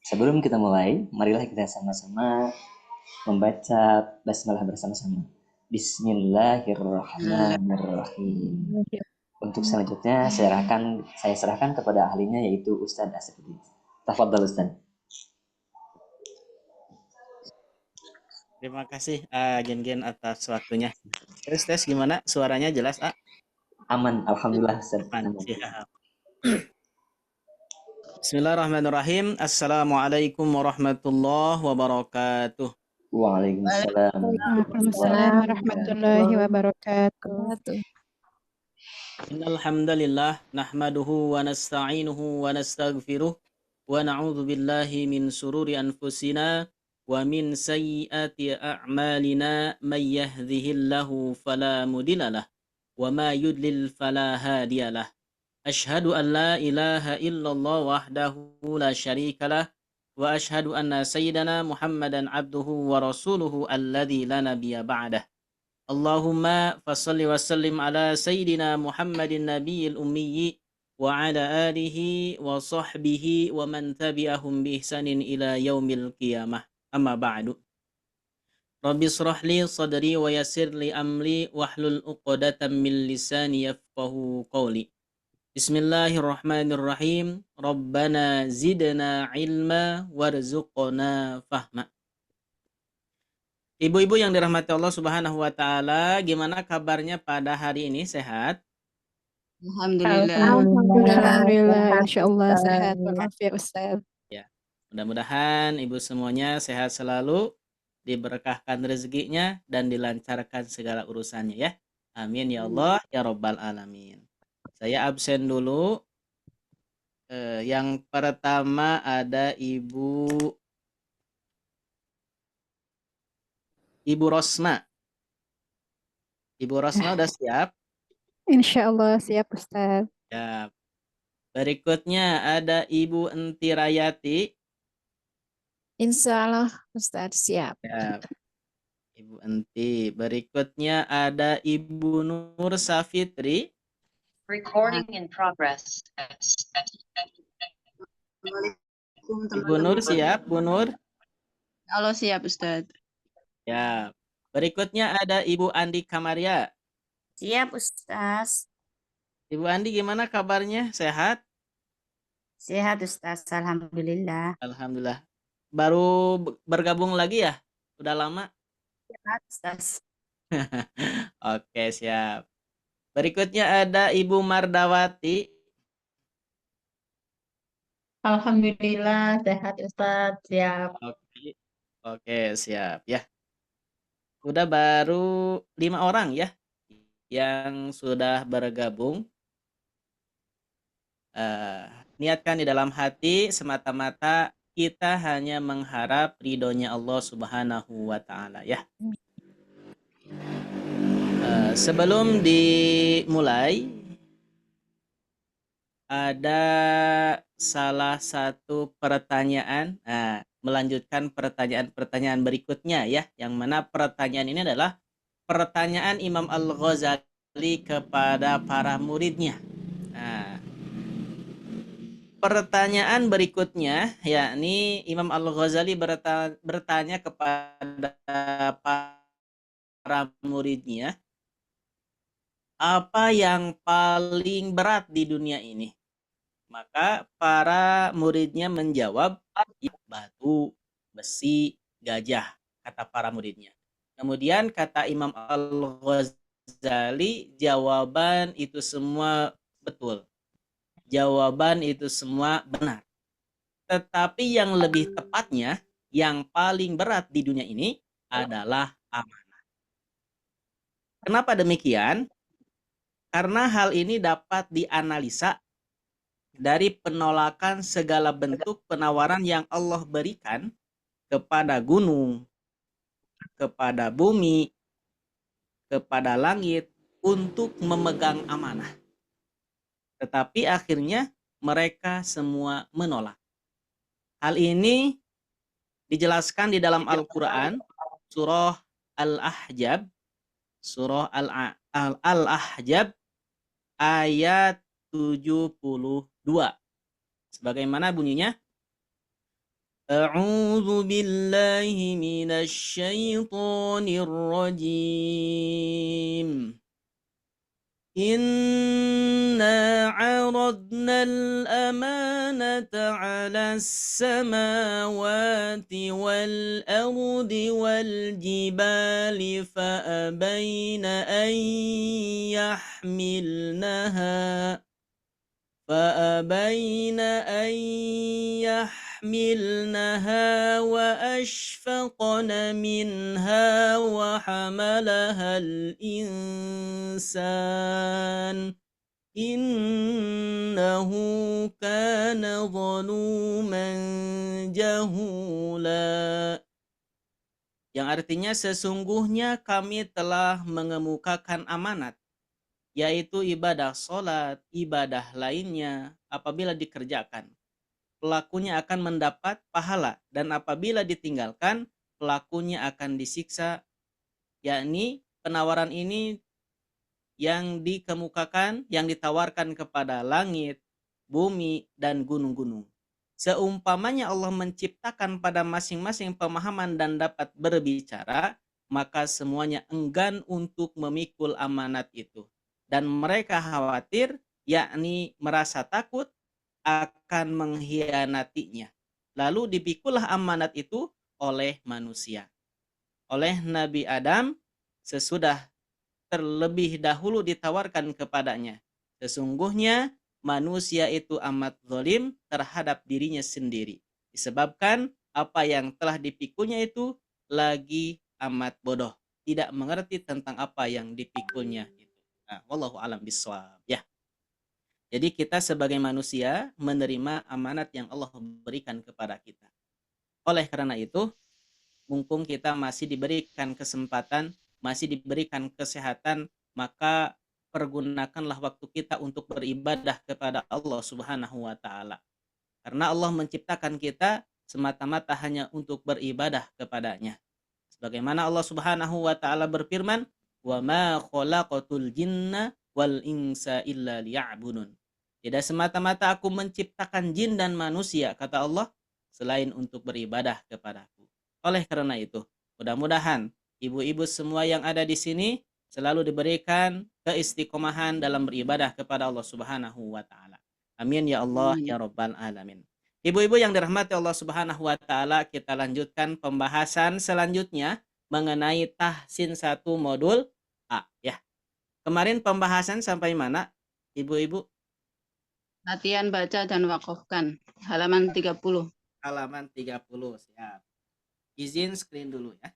Sebelum kita mulai, marilah kita sama-sama membaca basmalah bersama-sama. Bismillahirrahmanirrahim. Untuk selanjutnya saya serahkan kepada ahlinya yaitu Ustadz Asri. Tafadhal Ustadz. Terima kasih Gen atas waktunya. Tes gimana? Suaranya jelas, A? Aman, alhamdulillah Ustadz. Aman. Siap. Bismillahirrahmanirrahim. Assalamualaikum warahmatullahi wabarakatuh. Waalaikumsalam. Waalaikumsalam warahmatullahi wabarakatuh. Innal hamdalillah nahmaduhu wa nasta'inuhu wa nastaghfiruh wa na'udzu billahi min sururi anfusina wa min sayyiati a'malina may yahdihillahu fala mudhillalah wa ma yudlil fala hadiyalah. Ashhadu an la ilaha illallah wahdahu la syarikalah wa ashhadu anna sayyidana Muhammadan abduhu wa rasuluhu alladzi la nabiyya ba'dah. Allahumma fassalli wa sallim ala sayyidina Muhammadin nabiyil ummi wa ala alihi wa sahbihi wa man tabi'ahum bi ihsanin ila yaumil qiyamah. Amma ba'du. Rabbi shrah li sadri wa yassir li amri wahlul 'uqdatam min lisani yafqahu qawli. Bismillahirrahmanirrahim. Rabbana zidna ilma warzuqna fahma. Ibu-ibu yang dirahmati Allah Subhanahu wa taala, gimana kabarnya pada hari ini? Sehat? Alhamdulillah, insyaallah sehat walafiat Ustaz. Ya. Mudah-mudahan ibu semuanya sehat selalu, diberkahkan rezekinya dan dilancarkan segala urusannya ya. Amin ya Allah ya rabbal alamin. Saya absen dulu. Yang pertama ada Ibu Rosma. Ibu Rosma udah siap? Insyaallah siap Ustaz. Ya. Berikutnya ada Ibu Entirayati. Insyaallah Ustaz siap. Ya. Ibu Enti. Berikutnya ada Ibu Nur Safitri. Recording in progress. Ibu Nur siap, Bu Nur? Halo siap Ustaz. Ya. Berikutnya ada Ibu Andi Kamaria. Siap Ustaz. Ibu Andi gimana kabarnya? Sehat? Sehat Ustaz, alhamdulillah. Alhamdulillah. Baru bergabung lagi ya? Udah lama? Sehat Ustaz. Oke, siap. Berikutnya ada Ibu Mardawati. Alhamdulillah sehat Ustaz, siap. Oke, siap ya. Udah baru 5 orang ya yang sudah bergabung. Niatkan di dalam hati semata-mata kita hanya mengharap ridhonya Allah Subhanahu wa taala ya. Sebelum dimulai ada salah satu pertanyaan, melanjutkan pertanyaan berikutnya ya, yang mana pertanyaan ini adalah pertanyaan Imam Al-Ghazali kepada para muridnya. Pertanyaan berikutnya yakni Imam Al-Ghazali bertanya kepada para muridnya, apa yang paling berat di dunia ini? Maka para muridnya menjawab, batu, besi, gajah, kata para muridnya. Kemudian kata Imam Al-Ghazali, jawaban itu semua betul. Jawaban itu semua benar. Tetapi yang lebih tepatnya, yang paling berat di dunia ini adalah amanah. Kenapa demikian? Karena hal ini dapat dianalisa dari penolakan segala bentuk penawaran yang Allah berikan kepada gunung, kepada bumi, kepada langit untuk memegang amanah. Tetapi akhirnya mereka semua menolak. Hal ini dijelaskan di dalam Al-Quran, surah Al-Ahzab, surah Al-Ahzab ayat 72. Sebagaimana bunyinya, أعوذ بالله من الشيطان الرجيم. إنا عرضنا الأمانة على السماوات والأرض والجبال فأبين أن يحملنها وأشفقن منها وحملها الإنسان إنه كان ظلوما جهولا. Yang artinya sesungguhnya kami telah mengemukakan amanat, yaitu ibadah sholat, ibadah lainnya apabila dikerjakan, pelakunya akan mendapat pahala, dan apabila ditinggalkan, pelakunya akan disiksa. Yakni penawaran ini yang dikemukakan, yang ditawarkan kepada langit, bumi, dan gunung-gunung. Seumpamanya Allah menciptakan pada masing-masing pemahaman dan dapat berbicara, maka semuanya enggan untuk memikul amanat itu. Dan mereka khawatir, yakni merasa takut akan mengkhianatinya. Lalu dipikulah amanat itu oleh manusia. Oleh Nabi Adam sesudah terlebih dahulu ditawarkan kepadanya. Sesungguhnya manusia itu amat zalim terhadap dirinya sendiri. Disebabkan apa yang telah dipikulnya itu lagi amat bodoh. Tidak mengerti tentang apa yang dipikulnya itu. Nah, wallahu alam biswab. Ya. Jadi kita sebagai manusia menerima amanat yang Allah berikan kepada kita. Oleh karena itu, mumpung kita masih diberikan kesempatan, masih diberikan kesehatan, maka pergunakanlah waktu kita untuk beribadah kepada Allah Subhanahu wa Ta'ala. Karena Allah menciptakan kita semata-mata hanya untuk beribadah kepadanya. Sebagaimana Allah Subhanahu wa Ta'ala berfirman, "Wa ma khalaqatul jinna wal insa illa liya'budun." Tidak semata-mata aku menciptakan jin dan manusia, kata Allah, selain untuk beribadah kepadaku. Oleh karena itu, mudah-mudahan ibu-ibu semua yang ada di sini selalu diberikan keistiqomahan dalam beribadah kepada Allah Subhanahu wa Ta'ala. Amin ya Allah ya Rabbal alamin. Ibu-ibu yang dirahmati Allah Subhanahu wa Ta'ala, kita lanjutkan pembahasan selanjutnya mengenai tahsin 1 modul A ya. Kemarin pembahasan sampai mana, ibu-ibu? Latihan baca dan wakafkan. Halaman 30. Halaman 30, siap. Izin screen dulu ya.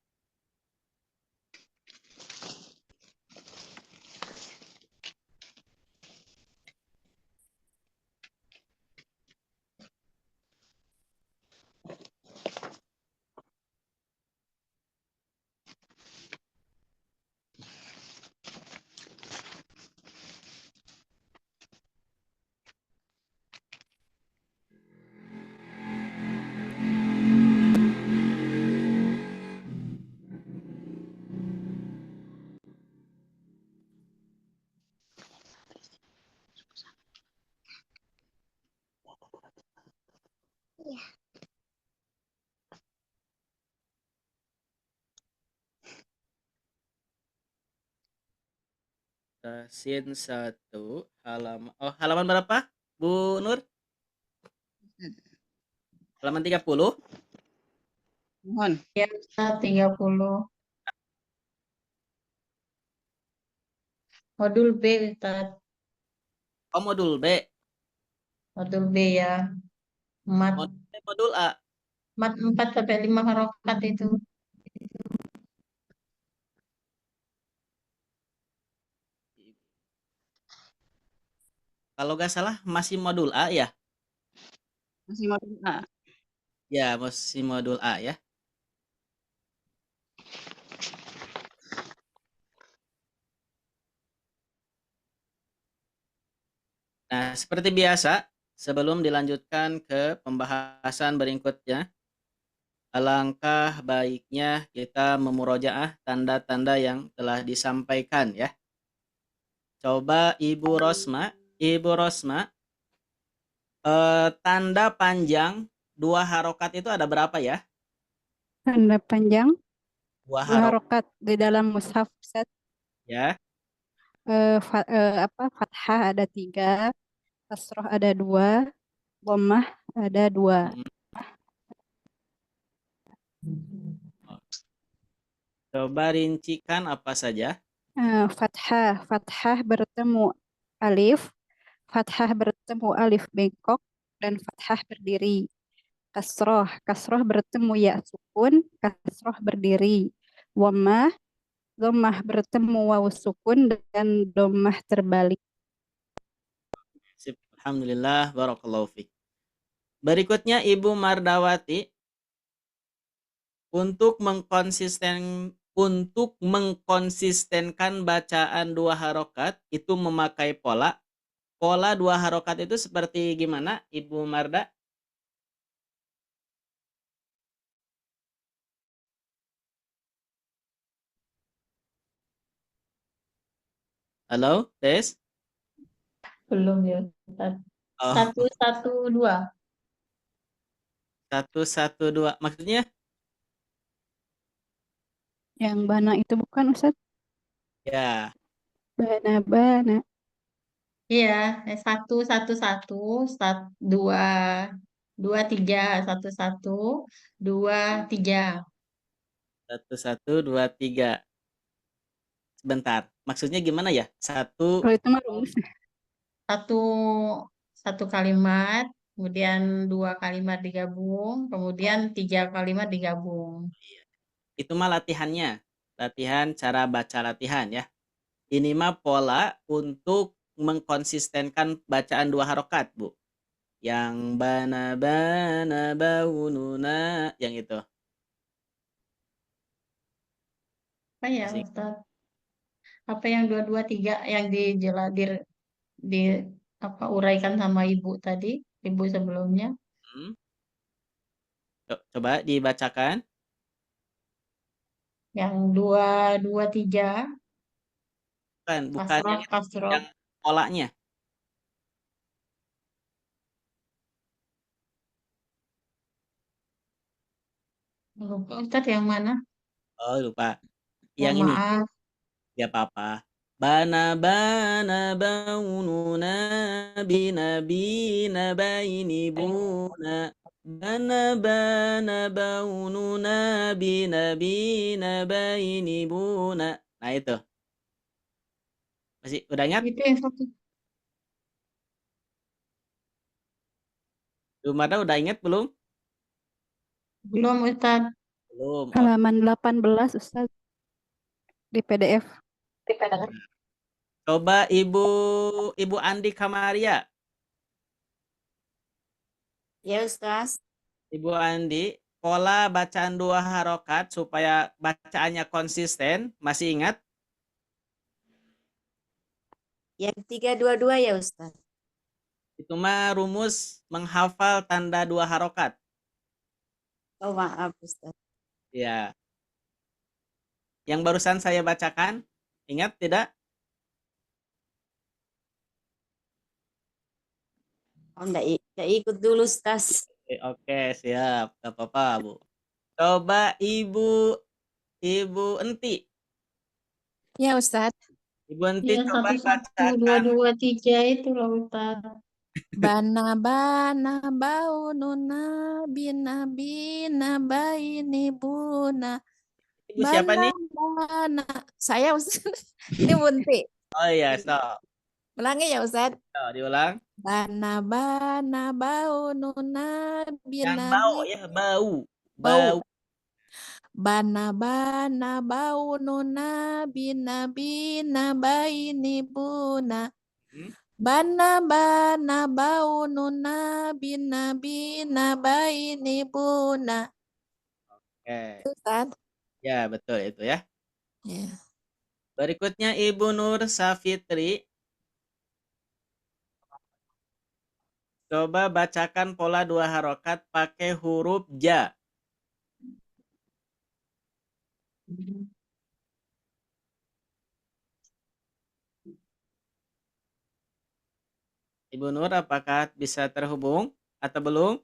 Tahsin 1 halaman berapa, Bu Nur? Halaman 30. Mohon. Ya, Ustaz, 30. Modul B, Ustaz. Oh, modul B. Modul B ya. Mat Modul A. 4 sampai 5 harokat itu. Kalau nggak salah masih modul A ya? Masih modul A. Ya, masih modul A ya. Nah, seperti biasa, sebelum dilanjutkan ke pembahasan berikutnya, alangkah baiknya kita memurojaah tanda-tanda yang telah disampaikan ya. Coba Ibu Rosma, tanda panjang Dua harokat itu ada berapa ya? Tanda panjang, Dua dua harokat harokat di dalam mushaf Ustaz. ya. Fathah ada 3, kasroh ada 2, dhammah ada 2. Mm-mm. Coba rincikan apa saja. Fathah bertemu alif, fathah bertemu alif bengkok, dan fathah berdiri. Kasroh bertemu ya sukun, kasroh berdiri. Dhammah, dhammah bertemu waw sukun dan dhammah terbalik. Sip. Alhamdulillah, barakallahu fiik. Berikutnya Ibu Mardawati, untuk mengkonsistenkan bacaan dua harokat itu memakai pola. Pola dua harokat itu seperti gimana, Ibu Marda? Halo, Tes? Belum ya Ustaz. Oh, 112. 112. Maksudnya? Yang bana itu bukan Ustaz? Ya, Bana. Iya, 111, 2, 23, 11, 23. 1123. Sebentar. Maksudnya gimana ya? Satu. Kalau itu mah rumus. Satu satu kalimat, kemudian 2 kalimat digabung, kemudian 3 kalimat digabung. Itu mah latihannya. Latihan cara baca latihan ya. Ini mah pola untuk mengkonsistenkan bacaan dua harokat, Bu. Yang bana baununa, yang itu. Apa ya Masih. Ustaz? Apa yang 223 yang di apa uraikan sama ibu tadi, ibu sebelumnya? Hmm. Coba dibacakan. Yang 223 Bukan yang kasroh itu, kasroh. yang polanya. Lupa Ustaz yang mana? Oh, lupa. Yang Mohon ini. maaf. Ya apa-apa. Bana baununa bina baini buna. Bana baununa bina baini buna. Nah itu. Masih udah ingat? Itu yang satu. Lumada udah ingat belum? Belum Ustaz. Belum. Oh. Halaman 18 Ustaz di PDF. Coba Ibu Andi Kamaria. Ya Ustaz, Ibu Andi, pola bacaan dua harokat supaya bacaannya konsisten, masih ingat? yang 322 ya Ustaz. Itu mah rumus menghafal tanda dua harokat. Oh maaf Ustaz. Ya. Yang barusan saya bacakan, ingat tidak? Oh enggak ikut dulu Ustaz. Oke, siap. Gak apa-apa, Bu. Coba Ibu Enti. Ya Ustaz. Ibu Enti Yang coba 11223 itu loh Ustaz. Bana baununa bina baini buna. Ibu siapa nih? Bana. Saya Ustaz. Ini Bunti. Oh iya, stop. Ulangi ya Ustaz. Diulang. Bana baununa Yang bina bau ya, bau. bau. Bana baununa bina baini buna. Hmm? Bana baununa bina baini buna. Oke. Ustaz. Ya, betul itu ya. Ya. Berikutnya Ibu Nur Safitri. Coba bacakan pola dua harokat pakai huruf ja. Ibu Nur, apakah bisa terhubung atau belum?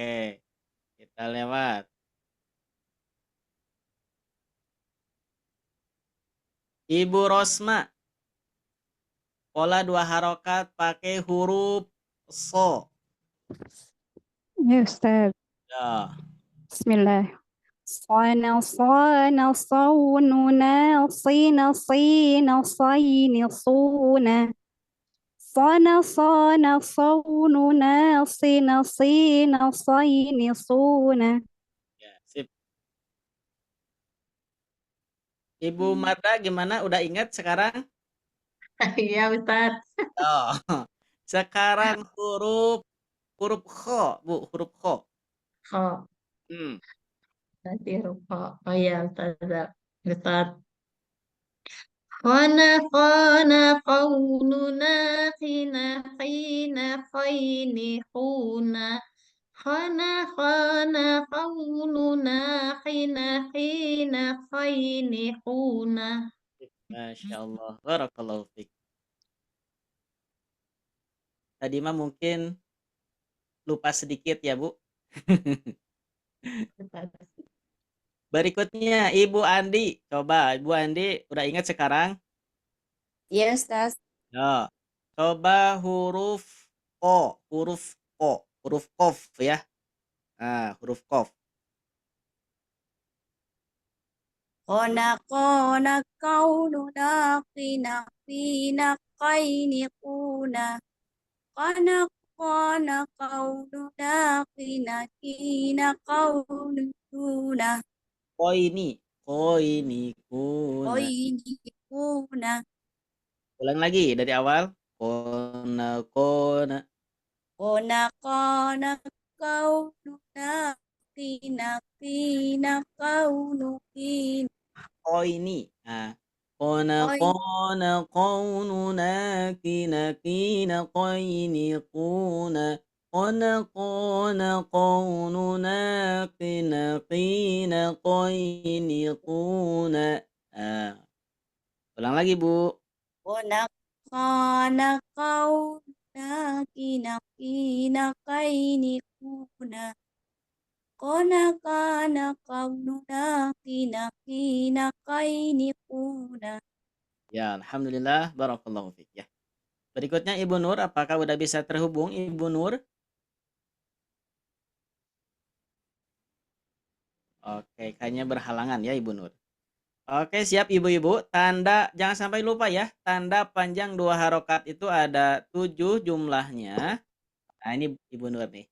Oke, kita lewat. Ibu Rosma, pola 2 harokat pakai huruf so. Ya Ustaz. Ya. Bismillah. Sana sana saununa sina sina saini suna. Sana sana saununa sina sina saini suna. Ya, sip. Ibu Marda gimana? Udah ingat sekarang? Iya Ustaz. Oh. Sekarang huruf kho, Bu, huruf kho. Oh, Hmm. nanti rupa. Oh iya Ustaz. Ustaz. Khana qauluna khina khaini khuna. Khana qauluna khina khaini khuna. Masya Allah. Barakallahu fiik. Tadi mah mungkin lupa sedikit ya, Bu. Ustaz. Berikutnya Ibu Andi. Coba Ibu Andi udah ingat sekarang? Ya Ustaz. Ya. Coba huruf O, huruf kof ya. Nah, huruf kof. Kona qauluna khina khaini khuna. Kana qauluna khina qauluna. Koini, kuna. Khaini khuna. Ulang lagi dari awal. Kona. Kona qauluna khina qauluna. Koini. Nah, kona qauluna kina koini kuna. Kona qauluna kina koini kuna. Nah, ulang lagi, Bu. Kona qauluna khina khaini khuna. Kona qauluna khina khaini khuna. Ya, alhamdulillah, barakallahu fiik ya. Berikutnya Ibu Nur, apakah udah bisa terhubung Ibu Nur? Oke, kayaknya berhalangan ya Ibu Nur. Oke, siap Ibu-ibu. Tanda, jangan sampai lupa ya, tanda panjang 2 harokat itu ada 7 jumlahnya. Nah, ini Ibu Nur nih.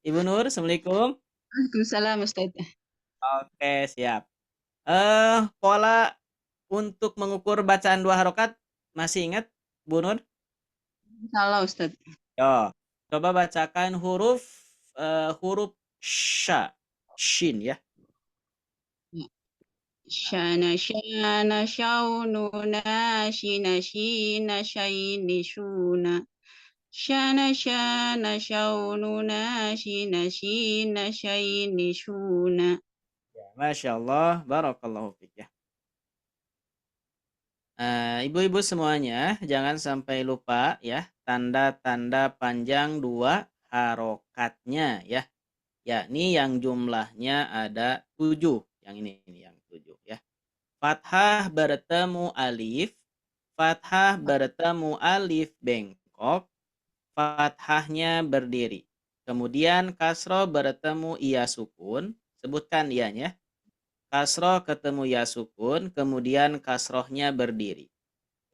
Ibu Nur, Assalamualaikum. Waalaikumsalam Ustaz. Oke, siap. Pola untuk mengukur bacaan 2 harokat masih ingat Bu Nur? Salah Ustaz. Yo, coba bacakan huruf shin ya. Syana syaununa shina shaini shuna. Syana syaununa shina shaini shuna. Ya, Masya Allah, barakallahu fiik ya. Ibu-ibu semuanya, jangan sampai lupa ya tanda-tanda panjang 2 harokatnya ya. Yakni yang jumlahnya ada 7. Yang ini yang 7 ya. Fathah bertemu alif, fathah bertemu alif bengkok, fathahnya berdiri. Kemudian kasroh bertemu iya sukun, sebutkan ianya. Kasroh ketemu ya sukun, kemudian kasrohnya berdiri.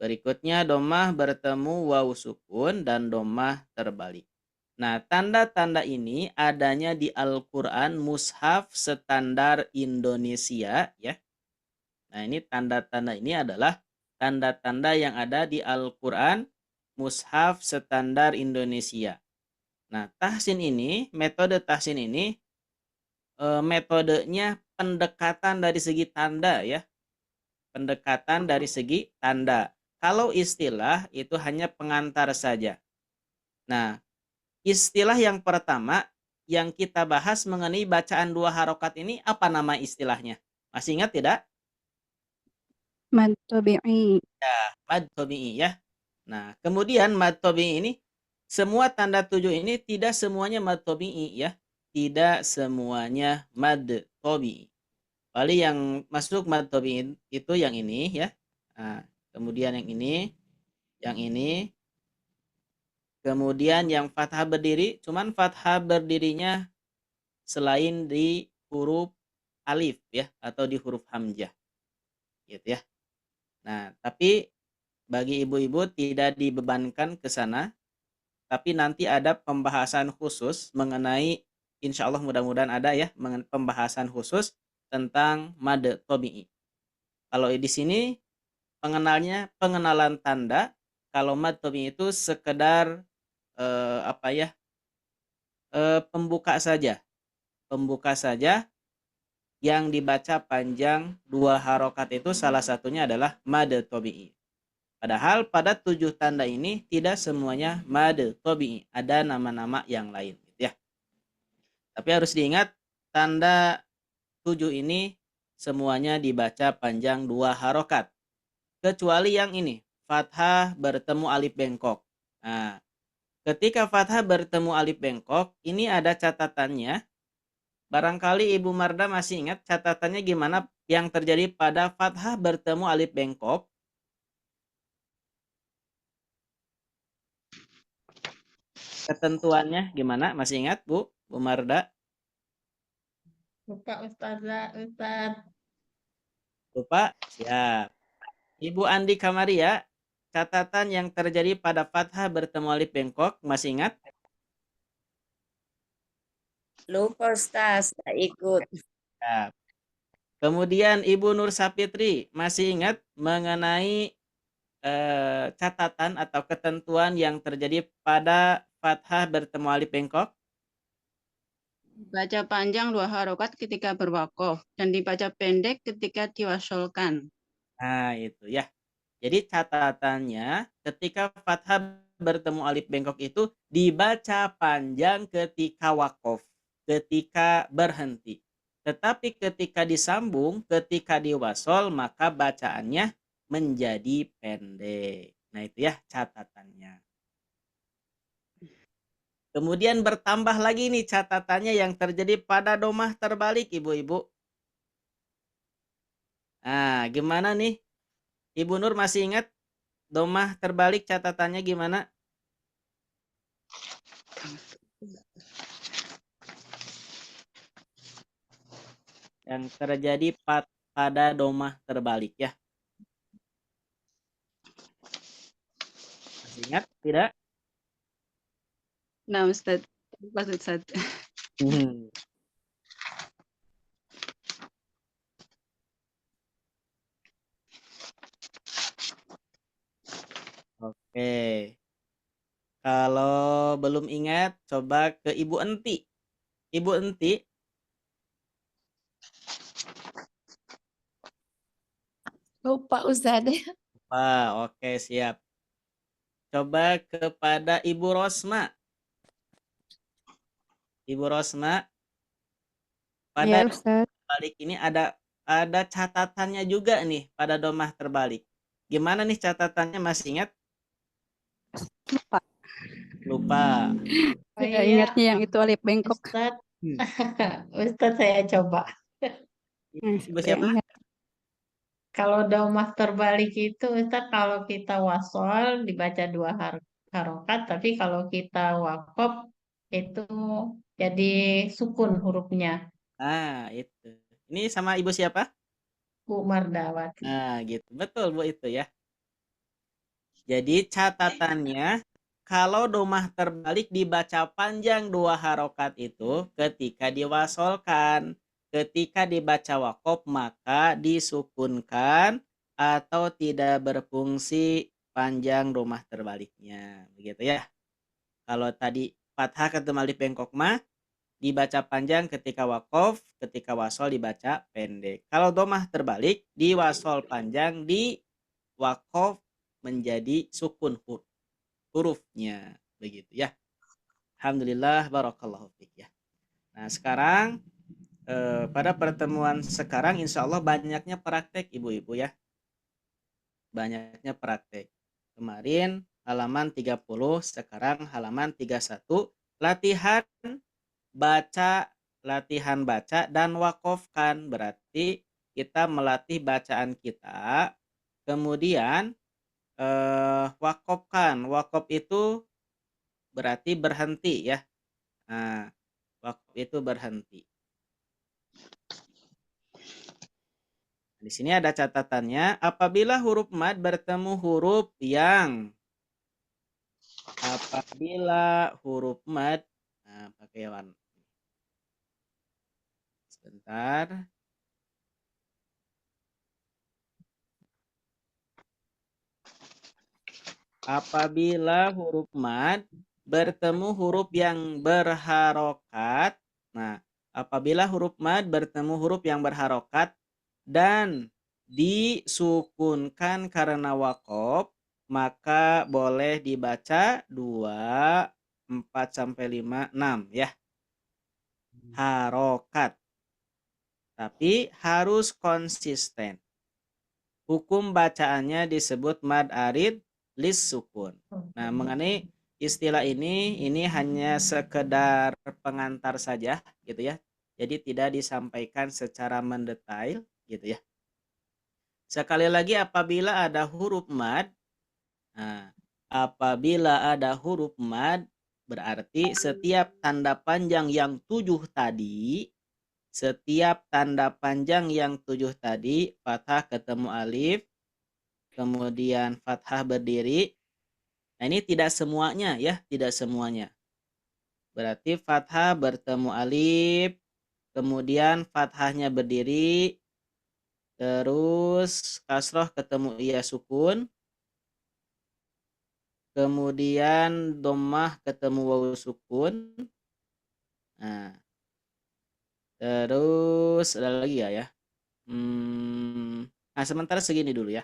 Berikutnya domah bertemu waw sukun dan domah terbalik. Nah, tanda-tanda ini adanya di Al-Quran Mushaf Standar Indonesia ya. Nah, ini tanda-tanda ini adalah tanda-tanda yang ada di Al-Quran Mushaf Standar Indonesia. Nah, metode tahsin ini metodenya pendekatan dari segi tanda ya. Pendekatan dari segi tanda. Kalau istilah itu hanya pengantar saja. Nah, istilah yang pertama yang kita bahas mengenai bacaan 2 harokat ini apa nama istilahnya? Masih ingat tidak? Mad tabi'i. Ya, mad tabi'i ya. Nah, kemudian mad tabi'i ini semua tanda 7 ini tidak semuanya mad tabi'i ya. tidak semuanya mad tabi'i. Paling yang masuk mad tabi'i itu yang ini ya. Nah, kemudian yang ini, kemudian yang fathah berdiri, cuman fathah berdirinya selain di huruf alif ya atau di huruf hamzah gitu ya. Nah, tapi bagi ibu-ibu tidak dibebankan ke sana, tapi nanti ada pembahasan khusus mengenai, insya Allah mudah-mudahan ada ya pembahasan khusus tentang mad tabi'i. Kalau di sini pengenalan tanda, kalau mad tabi'i itu sekedar pembuka saja yang dibaca panjang 2 harokat itu salah satunya adalah mad tabi'i. Padahal pada 7 tanda ini tidak semuanya mad tabi'i, ada nama-nama yang lain gitu ya. Tapi harus diingat tanda 7 ini semuanya dibaca panjang 2 harokat. Kecuali yang ini, fathah bertemu alif bengkok. Nah, ketika fathah bertemu alif bengkok, ini ada catatannya. Barangkali Ibu Marda masih ingat catatannya gimana yang terjadi pada fathah bertemu alif bengkok. Ketentuannya gimana? Masih ingat Bu Marda? Lupa Ustazah, Ustaz. Lupa? Siap. Ibu Andi Kamaria, catatan yang terjadi pada fathah bertemu alif bengkok, masih ingat? Lupa Ustaz, tak ikut. Siap. Kemudian Ibu Nur Sapitri, masih ingat mengenai catatan atau ketentuan yang terjadi pada fathah bertemu alif bengkok? Baca panjang 2 harokat ketika berwakof dan dibaca pendek ketika diwasolkan. Nah, itu ya. Jadi catatannya ketika fathah bertemu alif bengkok itu dibaca panjang ketika wakof, ketika berhenti. Tetapi ketika disambung, ketika diwasol, maka bacaannya menjadi pendek. Nah, itu ya catatannya. Kemudian bertambah lagi nih catatannya yang terjadi pada domah terbalik, ibu-ibu. Nah, gimana nih? Ibu Nur masih ingat domah terbalik catatannya gimana? Yang terjadi pada domah terbalik ya. Masih ingat tidak? Nah, Ustaz. Ustaz. Oke. Kalau belum ingat, coba ke Ibu Enti. Ibu Enti. Lupa Ustaz. Wah, oke siap. Coba kepada Ibu Rosma. Ibu Rosma, pada Ya, Ustaz. terbalik ini ada catatannya juga nih pada domah terbalik. Gimana nih catatannya, masih ingat? Lupa. Lupa. Saya iya, ingatnya yang itu alif bengkok. Ustaz. Ustaz saya coba. Ibu Saya siapa? ingat. Kalau domah terbalik itu Ustaz, kalau kita wasol dibaca 2 harokat, tapi kalau kita wakof itu jadi sukun hurufnya. Nah, itu. Ini sama Ibu siapa? Bu Mardawati. Nah, gitu. Betul, Bu, itu ya. Jadi catatannya, kalau domah terbalik dibaca panjang 2 harokat itu ketika diwasolkan. Ketika dibaca wakof maka disukunkan atau tidak berfungsi panjang domah terbaliknya. Begitu ya. Kalau tadi fathah ketemu alif bengkok mah dibaca panjang ketika wakof, ketika wasol dibaca pendek. Kalau domah terbalik, di wasol panjang, di wakof menjadi sukun hurufnya. Begitu ya. Alhamdulillah, barakallahu fiik ya. Nah, sekarang pada pertemuan sekarang insya Allah banyaknya praktek ibu-ibu ya. Banyaknya praktek. Kemarin halaman 30, sekarang halaman 31. Latihan baca, latihan baca, dan wakofkan. Berarti kita melatih bacaan kita, kemudian wakofkan. Wakof itu berarti berhenti ya. Nah, wakof itu berhenti. Di sini ada catatannya, apabila huruf mad bertemu huruf yang nah, pakai warna. Sebentar. Apabila huruf mad bertemu huruf yang berharokat. Nah, apabila huruf mad bertemu huruf yang berharokat dan disukunkan karena wakof, maka boleh dibaca 2, 4 sampai 5, 6 ya. Harokat. Tapi harus konsisten. Hukum bacaannya disebut mad arid lis sukun. Nah, mengenai istilah ini hanya sekedar pengantar saja gitu ya. Jadi tidak disampaikan secara mendetail gitu ya. Sekali lagi, apabila ada huruf mad, berarti setiap tanda panjang yang 7 tadi, fathah ketemu alif, kemudian fathah berdiri. Nah, ini tidak semuanya ya, tidak semuanya. Berarti fathah bertemu alif, kemudian fathahnya berdiri, terus kasroh ketemu iya sukun, kemudian dhammah ketemu wawu sukun. Nah, terus ada lagi ya. Nah, sementara segini dulu ya.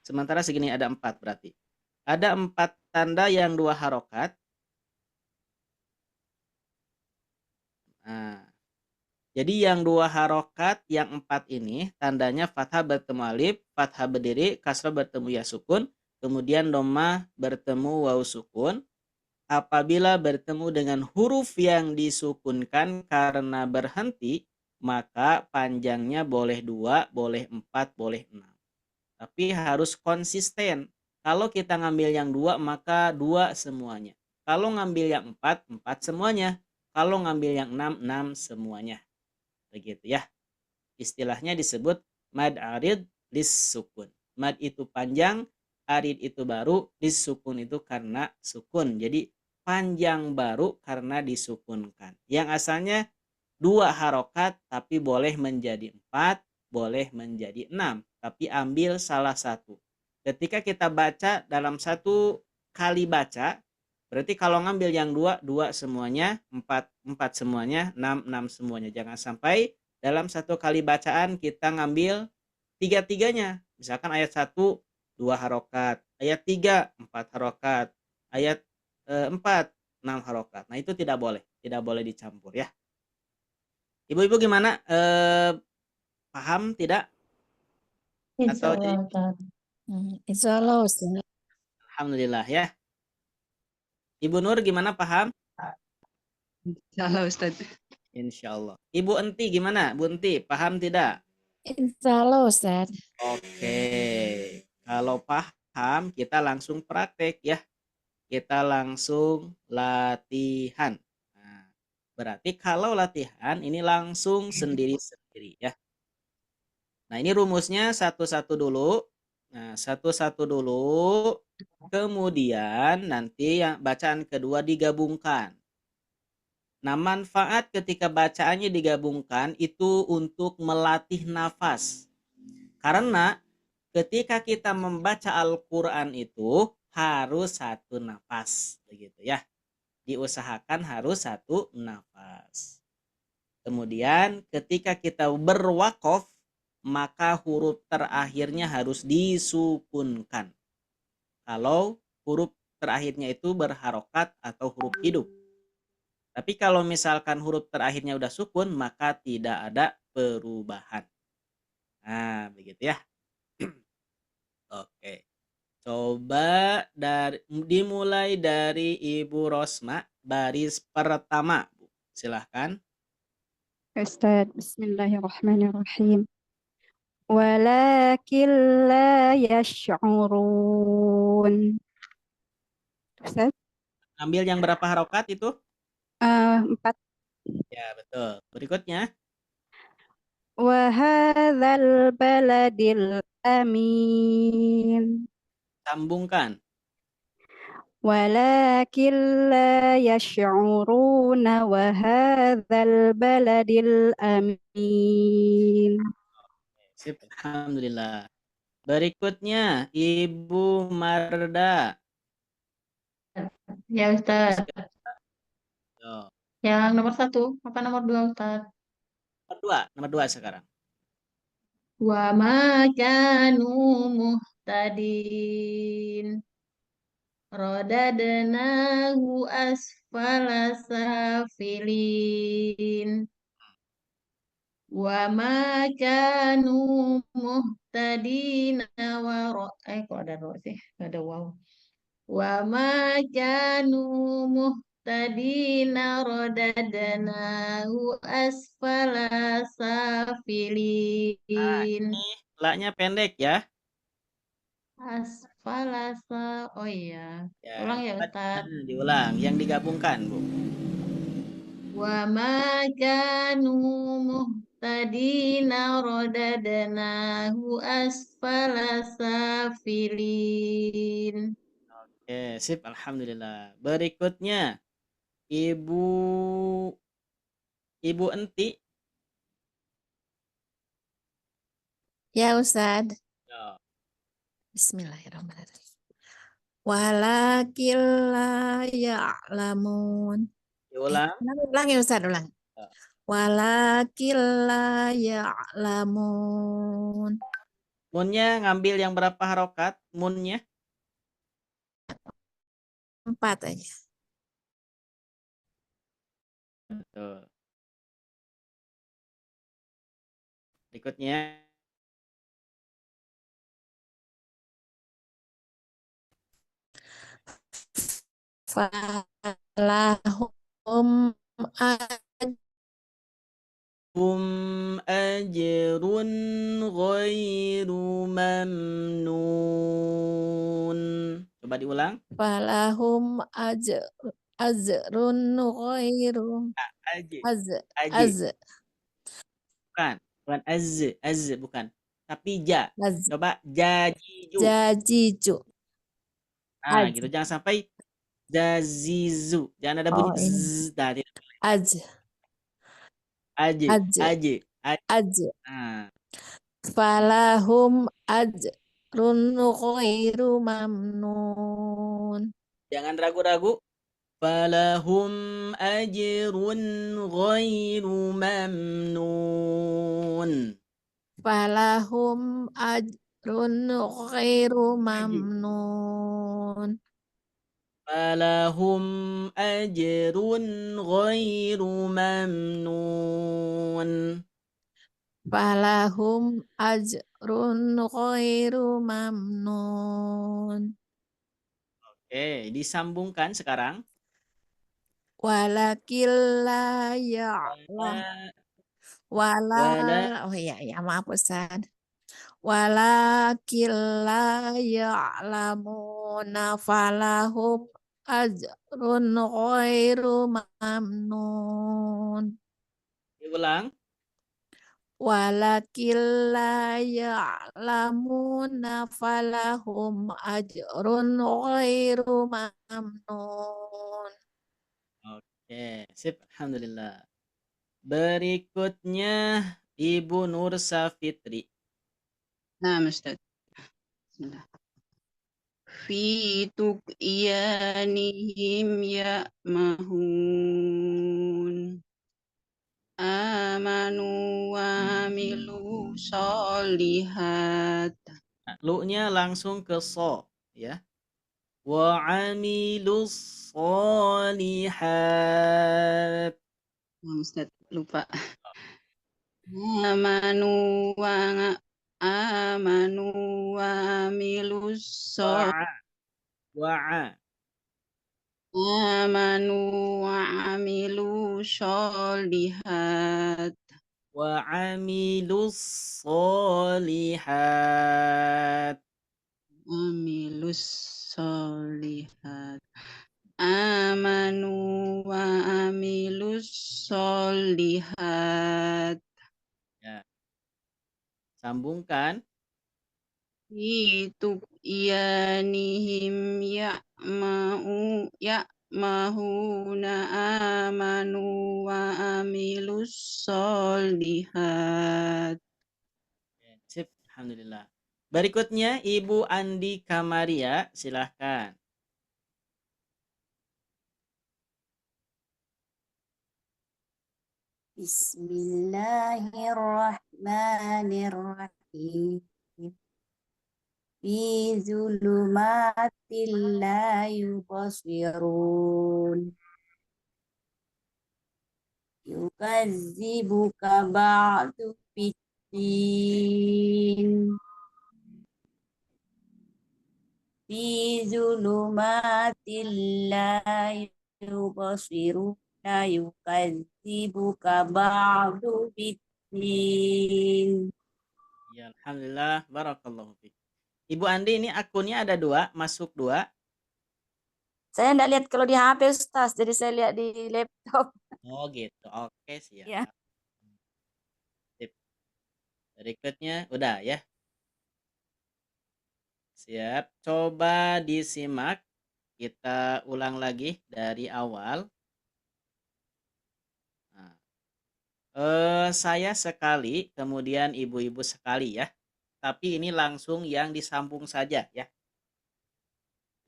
Sementara segini ada 4 berarti. Ada 4 tanda yang 2 harokat. Nah, jadi yang 2 harokat, yang 4 ini tandanya fathah bertemu alif, fathah berdiri, kasrah bertemu ya sukun, kemudian dhammah bertemu wawu sukun. Apabila bertemu dengan huruf yang disukunkan karena berhenti, maka panjangnya boleh 2, boleh 4, boleh 6. Tapi harus konsisten. Kalau kita ngambil yang 2, maka 2 semuanya. Kalau ngambil yang 4, 4 semuanya. Kalau ngambil yang 6, 6 semuanya. Begitu ya. Istilahnya disebut mad arid lis sukun. Mad itu panjang, arid itu baru, lis sukun itu karena sukun. Jadi panjang baru karena disukunkan. Yang asalnya 2 harokat tapi boleh menjadi 4, boleh menjadi 6. Tapi ambil salah satu. Ketika kita baca dalam satu kali baca, berarti kalau ngambil yang 2, 2 semuanya, 4, 4 semuanya, 6, 6 semuanya. Jangan sampai dalam satu kali bacaan kita ngambil 3-3-nya. Misalkan ayat 1, 2 harokat. Ayat 3, 4 harokat. Ayat 4, 6 harokat. Nah, itu tidak boleh. Tidak boleh dicampur ya. Ibu-ibu gimana? Paham tidak? Atau Insya Allah, Ustaz. alhamdulillah ya. Ibu Nur gimana, paham? Salah Ustaz. Insya Allah. Ibu Enti gimana? Bu Enti, paham tidak? Insya Allah, Ustaz. Oke. Kalau paham, kita langsung praktek ya. Kita langsung latihan. Nah, berarti kalau latihan, ini langsung sendiri-sendiri ya. Nah, ini rumusnya satu-satu dulu. Nah, satu-satu dulu. Kemudian nanti yang bacaan kedua digabungkan. Nah, manfaat ketika bacaannya digabungkan itu untuk melatih nafas. Karena ketika kita membaca Al-Quran itu harus satu nafas. Begitu ya. Diusahakan harus satu nafas. Kemudian ketika kita berwakof, maka huruf terakhirnya harus disukunkan. Kalau huruf terakhirnya itu berharokat atau huruf hidup. Tapi kalau misalkan huruf terakhirnya udah sukun, maka tidak ada perubahan. Nah, begitu ya. Oke. Coba dimulai dari Ibu Rosma, baris pertama. Silahkan. Ustaz, Bismillahirrahmanirrahim. Walakin la yash'urun. Ustaz, Ambil yang berapa harokat itu? 4. Ya, betul. Berikutnya. Wa hadzal baladil amin. Sambungkan. Walakin la yash'uruna wa hadzal baladil amin. Sip, alhamdulillah. Berikutnya, Ibu Marda. Ya Ustaz. Yo. Yang nomor 1, apa nomor 2 Ustaz? Nomor dua sekarang. Wa ma kanu muhtadin. Radadnahu asfala safilin. Wa ma kanu muhtadina kok ada ro sih? Nggak ada waw. Wa ma kanu muhtadina radadnahu asfala safilin. Ini la-nya pendek ya. Asfala oh iya. Ya, Ulang ya Ustaz. diulang. Yang digabungkan, Bu. Wa ma kanu muhtadina radadnahu asfala safilin. Oke, sip. Alhamdulillah. Berikutnya, Ibu Enti. Ya Ustaz. Yo. Bismillahirrahmanirrahim. Walakin la ya'lamun. Diulang. Ulang ya Ustaz, ulang. Yo. Walakin la ya'lamun. Munnya ngambil yang berapa harokat? Munnya? 4 aja. Betul. Berikutnya. Falahum ajrun ghairu mamnun. Coba diulang. falahum ajrun ghairu Aje. Bukan. Bukan bukan. Tapi ja. Coba jajiju. jajiju. Nah, gitu. Jangan sampai jazizu. Jangan ada bunyi z. Tadi. Aje. Nah, Falahum ajrun ghairu mamnun. jangan ragu-ragu. Falahum ajrun ghairu mamnun. Falahum ajrun ghairu mamnun. Falahum ajrun ghairu mamnun. Falahum ajrun ghairu mamnun. Oke, disambungkan sekarang. Walakil la ya'lam. Oh iya, maaf Ustaz. Walakil la ya'lamuna falahum ajrun ghairu mamnun. Diulang. Walakil la ya'lamuna falahum ajrun ghairu mamnun. Oke, sip. Alhamdulillah. Berikutnya Ibu Nur Safitri. Nah, Ustaz. Bismillah. Fi tuqyanihim ya'mahun. Amanu wa amilu sholihat. Nah, lu-nya langsung ke so, ya. Wa amilus sholihat. Nah, Ustaz, lupa. Amanu wa amilus sholihat. Wa'a. amanu wa amilu sholihat. Wa amilus solihat. Amilus sholihat. Amanu wa amilus sholihat. Ya, sambungkan. Itu iyanihim ya'mahuna amanu wa amilus sholihat. Sip, alhamdulillah. Berikutnya Ibu Andi Kamaria, silahkan. Bismillahirrahmanirrahim. Fi zulumatil la yubsirun. Yukazzibuka ba'du fitin. Fi zulumatil la yubsiruna yukazzibuka ba'du fitin. Ya, alhamdulillah, barakallahu fiik. Ibu Andi, ini akunnya ada 2, masuk 2. Saya enggak lihat kalau di HP Ustaz, jadi saya lihat di laptop. Oh gitu, oke siap. Ya. Sip. Berikutnya udah ya. Siap, coba disimak. Kita ulang lagi dari awal. Nah, saya sekali, kemudian ibu-ibu sekali ya. Tapi ini langsung yang disambung saja ya.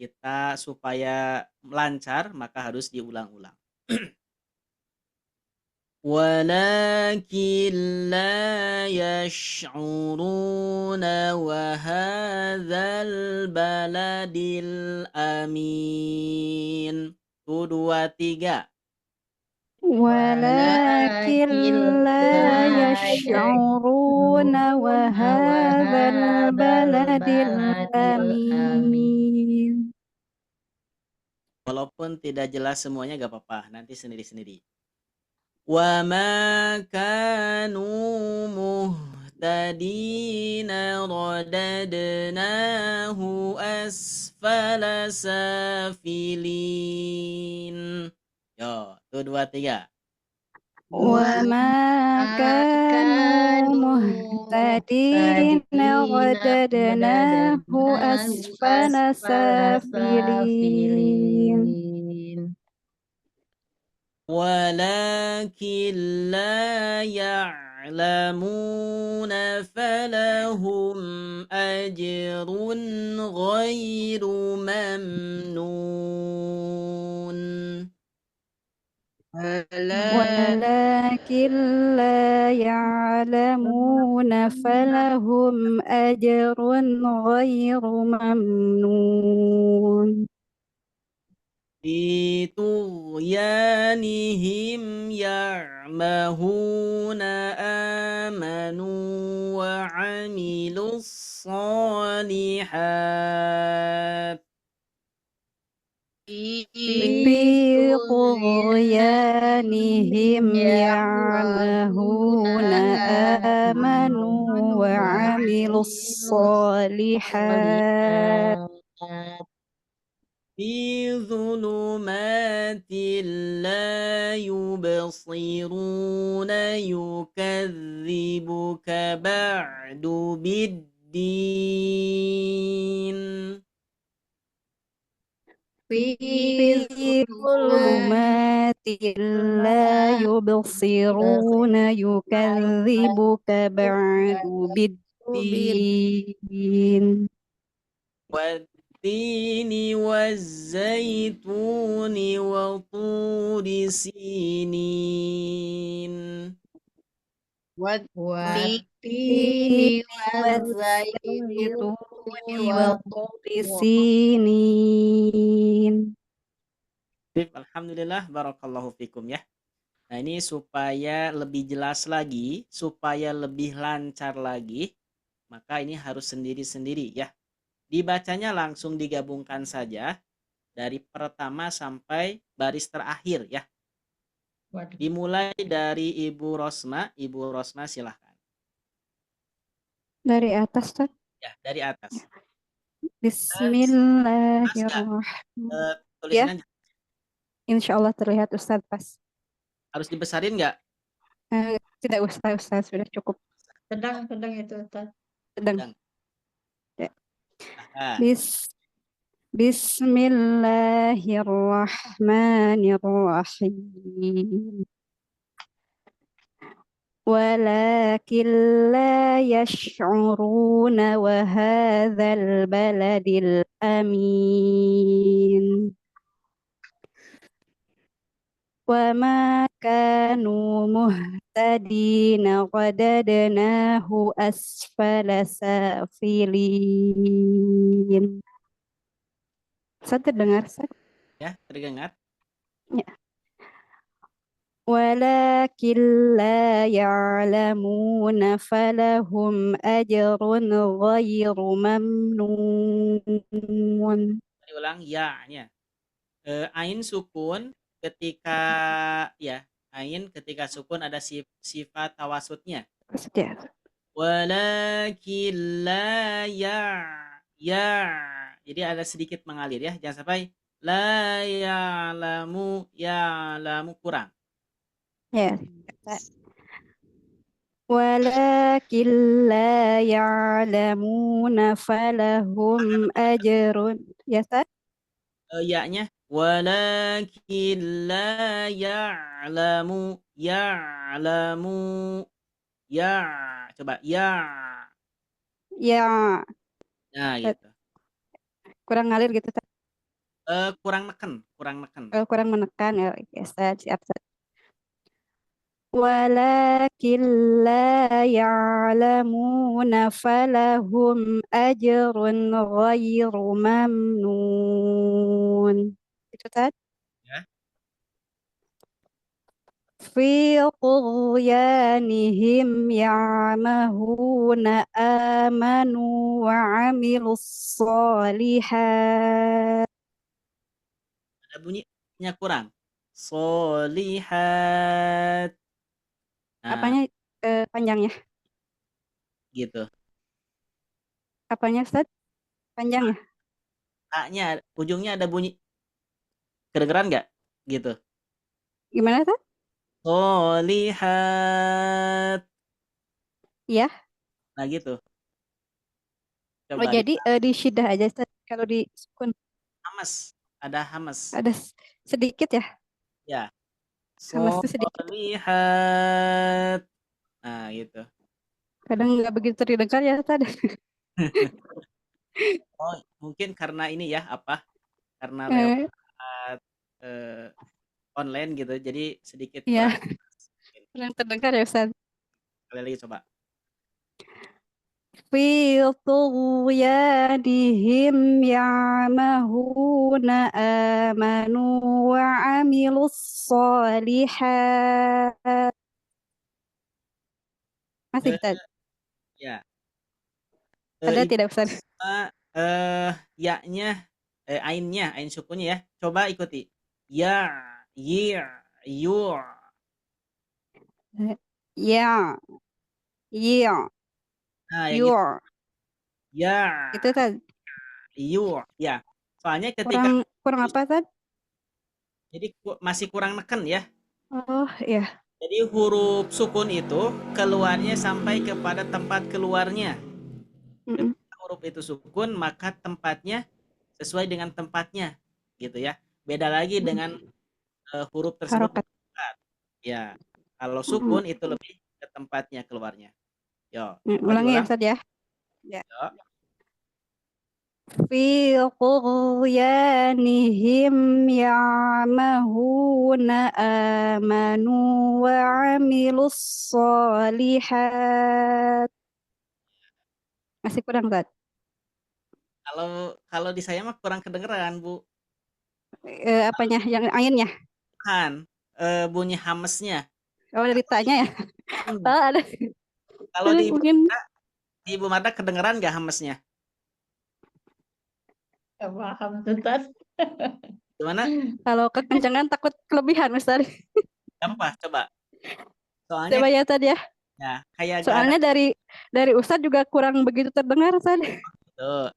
Kita supaya lancar maka harus diulang-ulang. ولكن لا يشعرون وهذا البلد الأمين. 1, 2, 3. ولكن لا يشعرون وهذا البلد الأمين. Walaupun tidak jelas semuanya gak apa-apa, nanti sendiri-sendiri. وَمَا كَانُوا مُهْتَدِينَ رَدَدْنَاهُ أَسْفَلَ سَافِلِينَ. Yo, 1, 2, 3. وما كانوا مهتدين رددناه أسفل سافلين. ولكن لا يعلمون فلهم أجر غير ممنون. ولكن لا يعلمون فلهم أجر غير ممنون. في طغيانهم يعمهون آمنوا وعملوا الصالحات. في طغيانهم يعمهون آمنوا وعملوا الصالحات. في ظلمات لا يبصرون يكذبك بعد بالدين. في ظلمات لا يبصرون يكذبك بعد بالدين. والتين والزيتون وطور سينين. والتين والزيتون وطور سينين. Alhamdulillah, barakallahu fikum ya. Nah ini supaya lebih jelas lagi, supaya lebih lancar lagi, maka ini harus sendiri-sendiri ya. Dibacanya langsung digabungkan saja. dari pertama sampai baris terakhir ya. Waduh. Dimulai dari Ibu Rosma. Ibu Rosma silahkan. Dari atas, Ustaz. Ya, dari atas. Jelas nggak? Bismillahirrahmanirrahim. Tulisannya Insya Allah terlihat Ustaz pas. harus dibesarin nggak? Tidak usah Ustaz, sudah cukup. Sedang itu Ustaz. Sedang. Ya. Nah, Bismillahirrahmanirrahim. ولكن لا يشعرون وهذا البلد الأمين وما كانوا مهتدين رددناه أسفل سافلين. Saya terdengar, Ustaz? ya, terdengar. Ya. ولكن لا يعلمون فلهم أجر غير ممنون. Ulang ya-nya. Ain sukun ketika ya, ain ketika sukun ada sifat tawasutnya. Maksudnya, Walakin la ya. Jadi ada sedikit mengalir ya, jangan sampai la ya'lamu kurang. ya. ولكن لا يعلمون فلهم أجر. Ya, Ustaz? Ya-nya walakin la ya'lamu ya. Coba ya. Ya, Nah, gitu. kurang ngalir gitu, Ustaz. Kurang neken. Kurang menekan ya, Ustaz. Siap, Ustaz. ولكن لا يعلمون فلهم أجر غير ممنون. Itu Ustaz. Ya. في طغيانهم يعمهون آمنوا وعملوا الصالحات. Ada bunyinya kurang. Solihat. Nah, Apanya panjangnya? gitu. Apanya Ustaz? Panjangnya? A-nya ujungnya ada bunyi. Kedengeran nggak? Gitu. Gimana Ustaz? Solihat. Iya. Nah, gitu. Oh, Coba jadi di syiddah aja Ustaz. Kalau di sukun hamas. Ada hamas. ada sedikit ya? Ya. Hamas itu sedikit. Solihat. Nah, gitu. Kadang nggak begitu terdengar ya Ustaz. Oh, mungkin karena ini ya, apa? Karena Eh, lewat online gitu. Jadi sedikit Iya. kurang. Kurang terdengar ya Ustaz. Sekali lagi coba. في طغيانهم يعمهون آمنوا وعملوا الصالحات. Masih Ustaz? Ya. Ada Ibu tidak Ustaz? ya-nya ain sukunnya ya. Coba ikuti. Ya, yu. Ya, ya, Nah, yang itu. your. Ya, Itu Ustaz. yu. Ya. Soalnya ketika Kurang apa Ustaz? jadi masih kurang neken ya. Oh, iya. Jadi huruf sukun itu keluarnya sampai kepada tempat keluarnya. Ketika huruf itu sukun, maka tempatnya sesuai dengan tempatnya, gitu ya. Beda lagi dengan huruf tersebut. Harokat. Ya, kalau sukun itu lebih ke tempatnya keluarnya. Yo, Ulangi ya Ustaz ya. Ya. Yo. في طغيانهم يعمهون آمنوا وعملوا الصالحات. Masih kurang Ustaz? Kalau di saya mah kurang kedengeran, Bu. Apanya? Yang ainnya? Bukan, bunyi hamesnya. Oh, dari tanya ya? Oh, ada. Kalau di Mungkin Ibu Marta kedengeran nggak hamesnya? Nggak paham tuh, Ustaz. Gimana? Kalau kekencangan takut kelebihan, Ustaz. Apa? Coba. Soalnya Coba ya, Ustaz ya. ya kayak gak ada Soalnya dari Ustaz juga kurang begitu terdengar, Ustaz. tuh.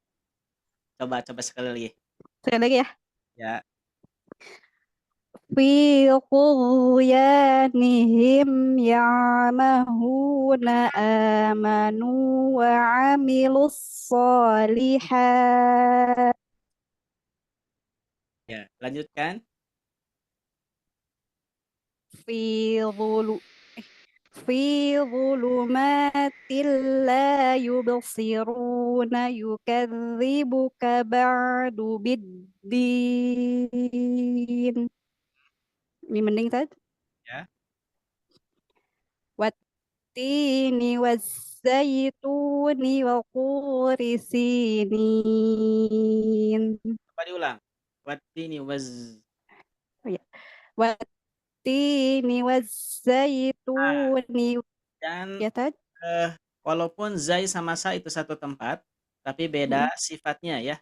Coba sekali lagi. Sekali lagi ya. Ya. في طغيانهم يعمهون آمنوا وعملوا الصالحات Ya, lanjutkan. في ظلو في ظلمات لا يبصرون يكذبك بعد بالدين. Ini mending tadi. Ya. والتين والزيتون وطور سينين. Coba diulang. Wattini waz. Oh ya. والتين والزيتون. Dan Ya tadi. walaupun zai sama sa itu satu tempat, tapi beda sifatnya ya.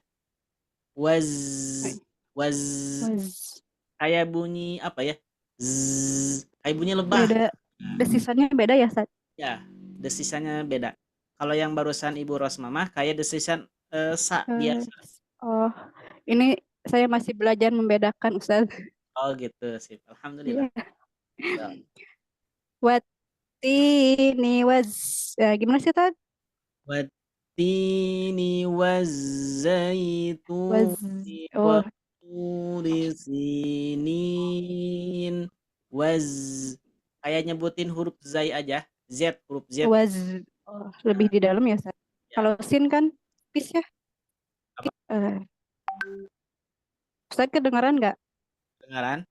Waz waz kayak bunyi apa ya? Kayak bunyi lebah. Beda. Desisannya beda ya, Sat? Ya, desisannya beda. Kalau yang barusan Ibu Rosmamah kayak desisan sa biasa. Oh, ini saya masih belajar membedakan, Ustaz. Oh gitu sih. Alhamdulillah. Ya. Watini gimana sih tadi? Wattini wazaituni Oh, waturi sinin waz kayak nyebutin huruf zai aja. Z, huruf Z. lebih di dalam ya, Ustaz. Ya. Kalau sin kan pis ya. Apa? Ustaz kedengaran nggak? Kedengaran?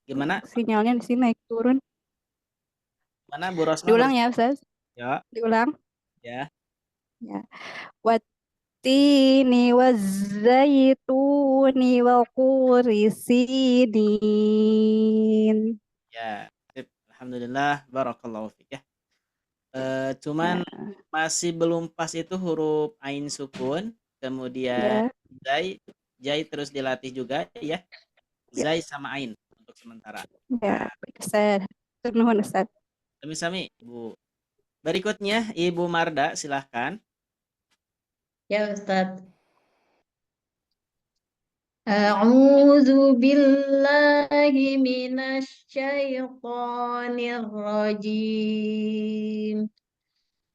Gimana? Sinyalnya di sini naik turun. Mana Bu Rosmah? Diulang ya, Ustaz. Ya. Diulang. Ya. Ya. Wattini wazaituni wa quri sinin. Ya. Sip. Alhamdulillah. Barakallahu fiik ya. Cuman masih belum pas itu huruf ain sukun, kemudian jai terus dilatih juga ya. Zai sama ain untuk sementara. Ya, baik Ustaz. Nuhun Ustaz. Sami-sami, Bu. Berikutnya Ibu Marda, silahkan. Ya, Ustaz. A'udzu billahi minasy syaithanir rajim.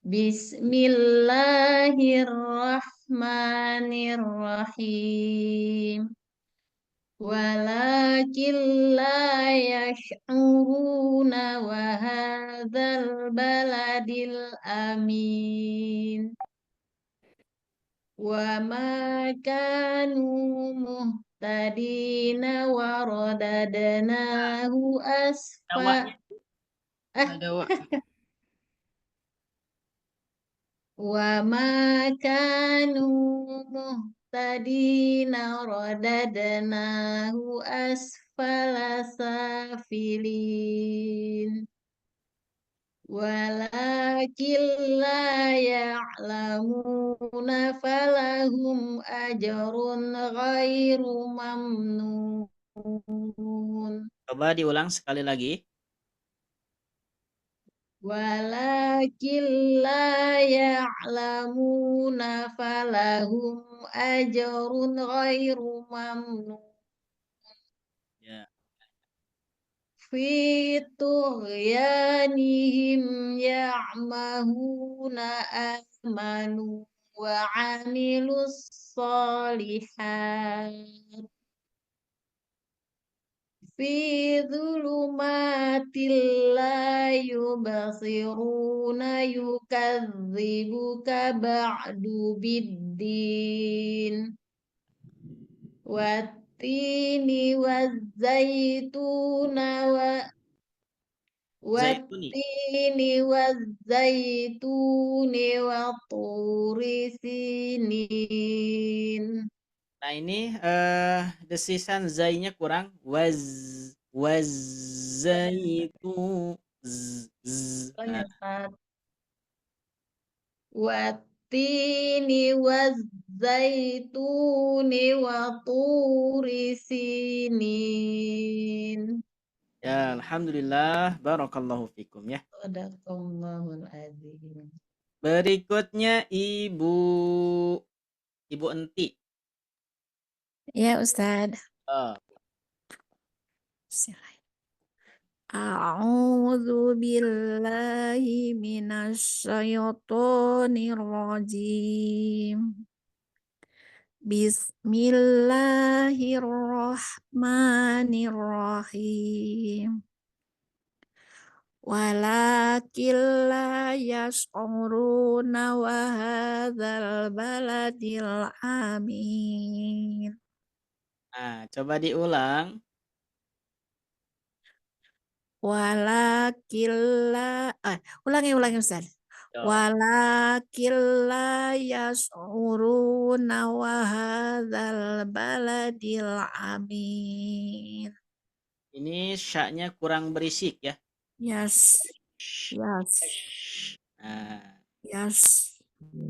Bismillahirrahmanirrahim. Walakin la yash'uruna wa hadzal baladil amin. Wa ma kanu muhtadina wa radadnahu wa ma kanu muhtadina radadnahu asfala safilin. Walakin la ya'lamuna falahum ajrun ghairu mamnun. Coba diulang sekali lagi. Walakin la ya'lamuna falahum ajrun ghairu mamnun. Ya. Fi tughyanihim ya'mahuna amanu wa 'amilus sholihat fi dhulumatil la yubsiruna yukadzibuka ba'du biddin wattini wazzaituna wattini wazzaituni wa turi sinin. Nah ini desisan zainya kurang. Wazaitu. Wattini tini zaituni wa turi sinin. Ya, alhamdulillah, barakallahu fikum ya. Sadaqallahul azim. Berikutnya Ibu Enti. Ya, Ustaz. Oh, A'udzu billahi minasyaitonir rajim. Bismillahirrahmanirrahim. Walakin la yash'uruna wa hadzal baladil amin. nah, coba diulang. Ulangi Ustaz. Yo. Walakin la yash'uruna wa hadzal baladil amin. Ini sya-nya kurang berisik ya. Yes. Yes. Nah, Yes.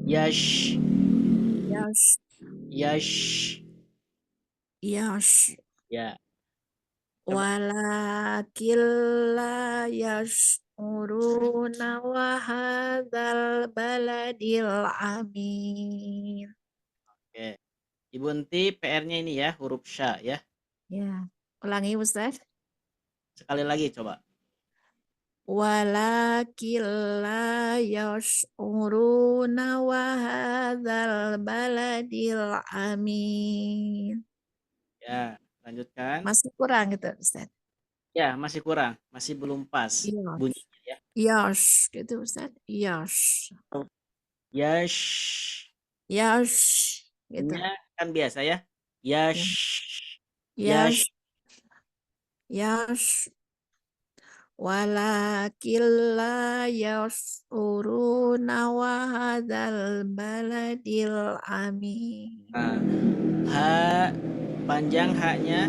yash, Yes. yash. Yes. Ya. Walakin la yash'uruna wa hadzal baladil amin. Oke. Ibu Enti, PR-nya ini ya, huruf sya ya. Ya. Ulangi Ustaz. Sekali lagi coba. Walakin la yash'uruna wa hadzal baladil amin. Ya, lanjutkan. Masih kurang gitu Ustaz. Ya, masih kurang, masih belum pas Yes. bunyinya ya. Yes, gitu Ustaz. Yes. Yash. Yes, gitu. Nya kan biasa ya. Yash. Yes. Yash. Yes. Walakin la yash'uruna wa hadzal baladil amin. Nah, ha panjang haknya.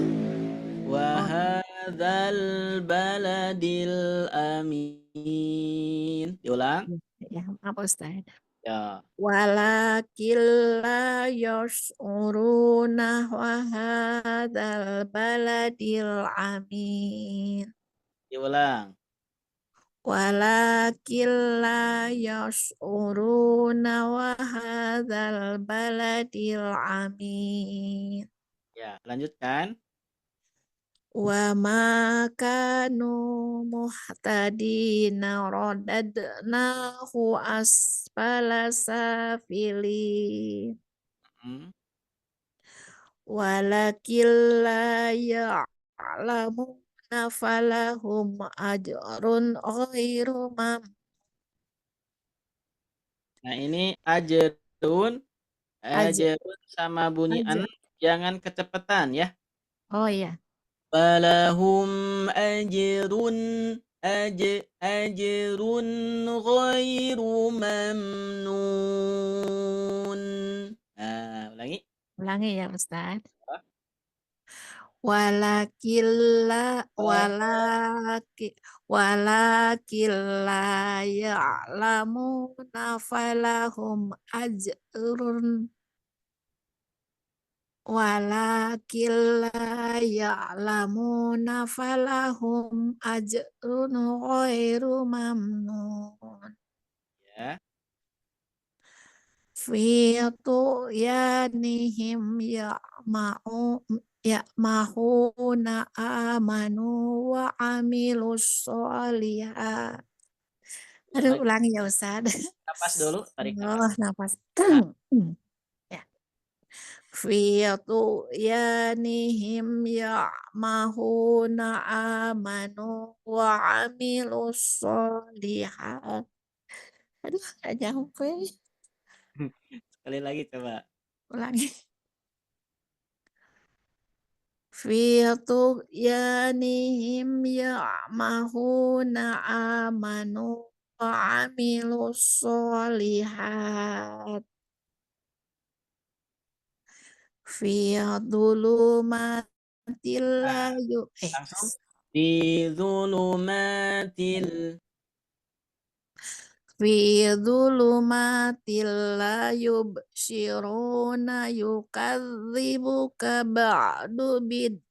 Wa hadzal baladil amin. Diulang. Ya, maaf Ustaz. Ya. Walakin la yash'uruna wa hadzal baladil amin. Diulang. Walakin la yash'uruna wa hadzal baladil amin. Ya, lanjutkan. Wa ma kanu muhtadina radadnahu asfala safilin. Walakin la ya'lamuna falahum ajrun ghairu mamnun. Nah, ini ajerun sama bunyi an jangan kecepatan ya. Oh iya. Falahum ajrun ajrun ghairu mamnun. Nah, ulangi. Ulangi ya Ustaz. Apa? Walakin la ya'lamuna falahum ajrun. Walakin la ya'lamuna falahum ajrun ghairu mamnun. Ya. Fi tu'yanihim ya'mahuna amanu wa amilus sholihat. Aduh, ulangi ya Ustaz. Napas dulu, tarik Oh, napas. napas. Ya. Fi tu'yanihim ya'mahuna amanu wa amilus sholihat. Aduh, gak nyampe. Sekali lagi coba. Ulangi. Fi tughyanihim ya'mahuna amanu wa amilus sholihat. Fi dhulumatil Langsung. Di zulumatil. Fi dhulumatil la yubshiruna yukadzibuka ba'du biddin.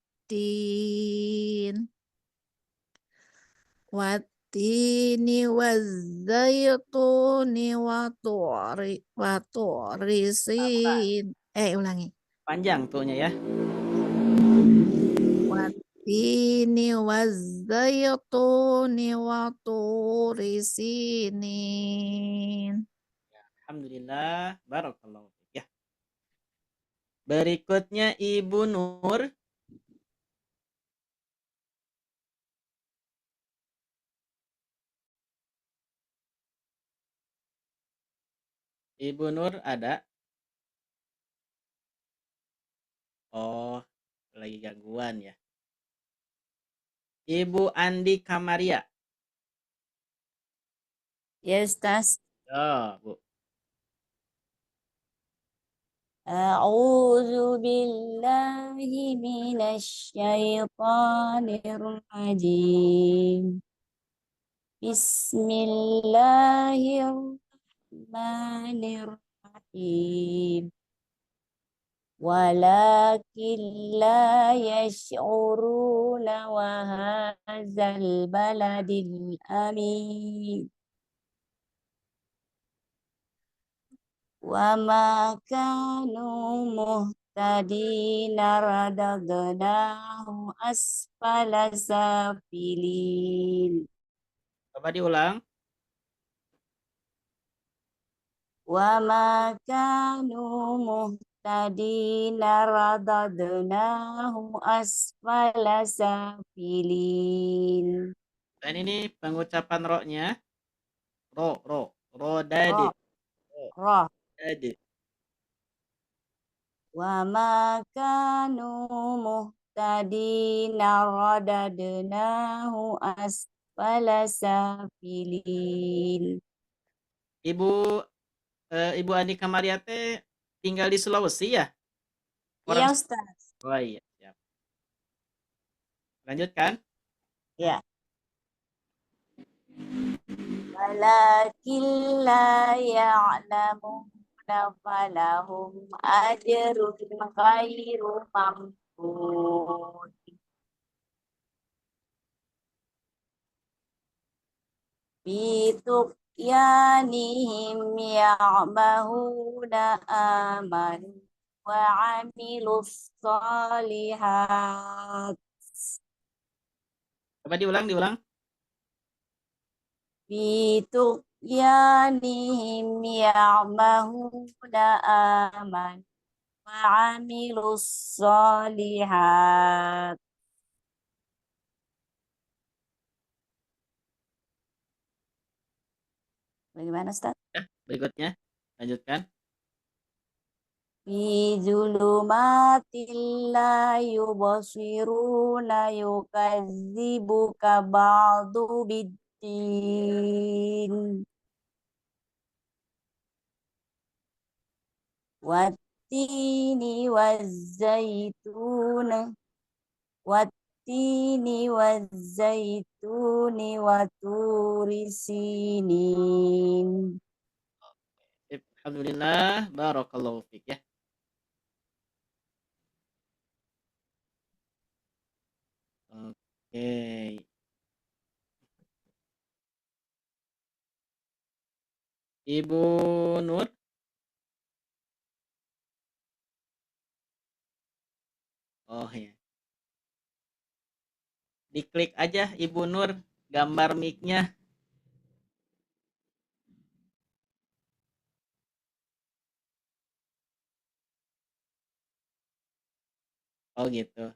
Watini wazzaituni waturi sin. Ulangi. Panjang tuhnya ya. Watini wazzaituni waturi sinin. Alhamdulillah, barakallahu fiik ya. Berikutnya Ibu Nur. Ibu Nur ada? Oh, lagi gangguan ya. Ibu Andi Kamaria. Ya Ustaz. Oh, Bu. A'udzu billahi minasy syaithanir rajim. Bismillahirrahmanirrahim. Walakin la yash'uruna wa hadzal baladil amin. Wa ma kanu muhtadina radadnahu asfala safilin. Coba diulang. Wa ma kanu muhtadina radadnahu asfala safilin. Dan ini pengucapan ro-nya. Ro dadi. Roh. Dadi. Wa ma kanu muhtadina radadnahu asfala safilin. Ibu Andi Kamaria teh tinggal di Sulawesi ya? Iya Ustaz. Oh iya, siap. Lanjutkan. Ya. Walakin la ya'lamuna falahum ajrun ghairu mamnun. Bituqyanihim ya'mahuna amanu wa 'amilus shalihat. Coba diulang. Bituqyanihim ya'mahuna amanu wa 'amilus shalihat. Bagaimana Ustaz? Ya, berikutnya lanjutkan. Fi zulumatil la yubsiruna yukadzibuka ba'du biddin. Wattini wazzaituna waturi sinin. Alhamdulillah, barakallahu fiik ya. Oke. Ibu Nur. Oh ya. Diklik aja Ibu Nur gambar mic-nya. Oh gitu.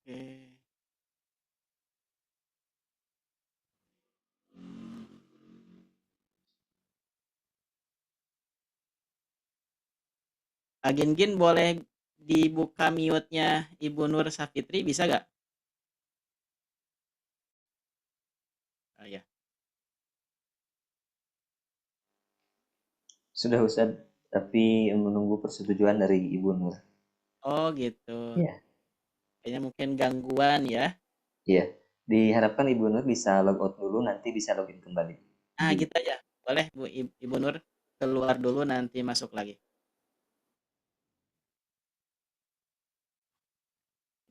Oke. Gin boleh dibuka mute-nya Ibu Nur Safitri, bisa gak? Ah, ya. Sudah Ustaz, tapi menunggu persetujuan dari Ibu Nur. Oh gitu. Iya. Kayaknya mungkin gangguan ya. Iya. Diharapkan Ibu Nur bisa log out dulu, nanti bisa login kembali. Gitu aja. Boleh Ibu Nur keluar dulu nanti masuk lagi.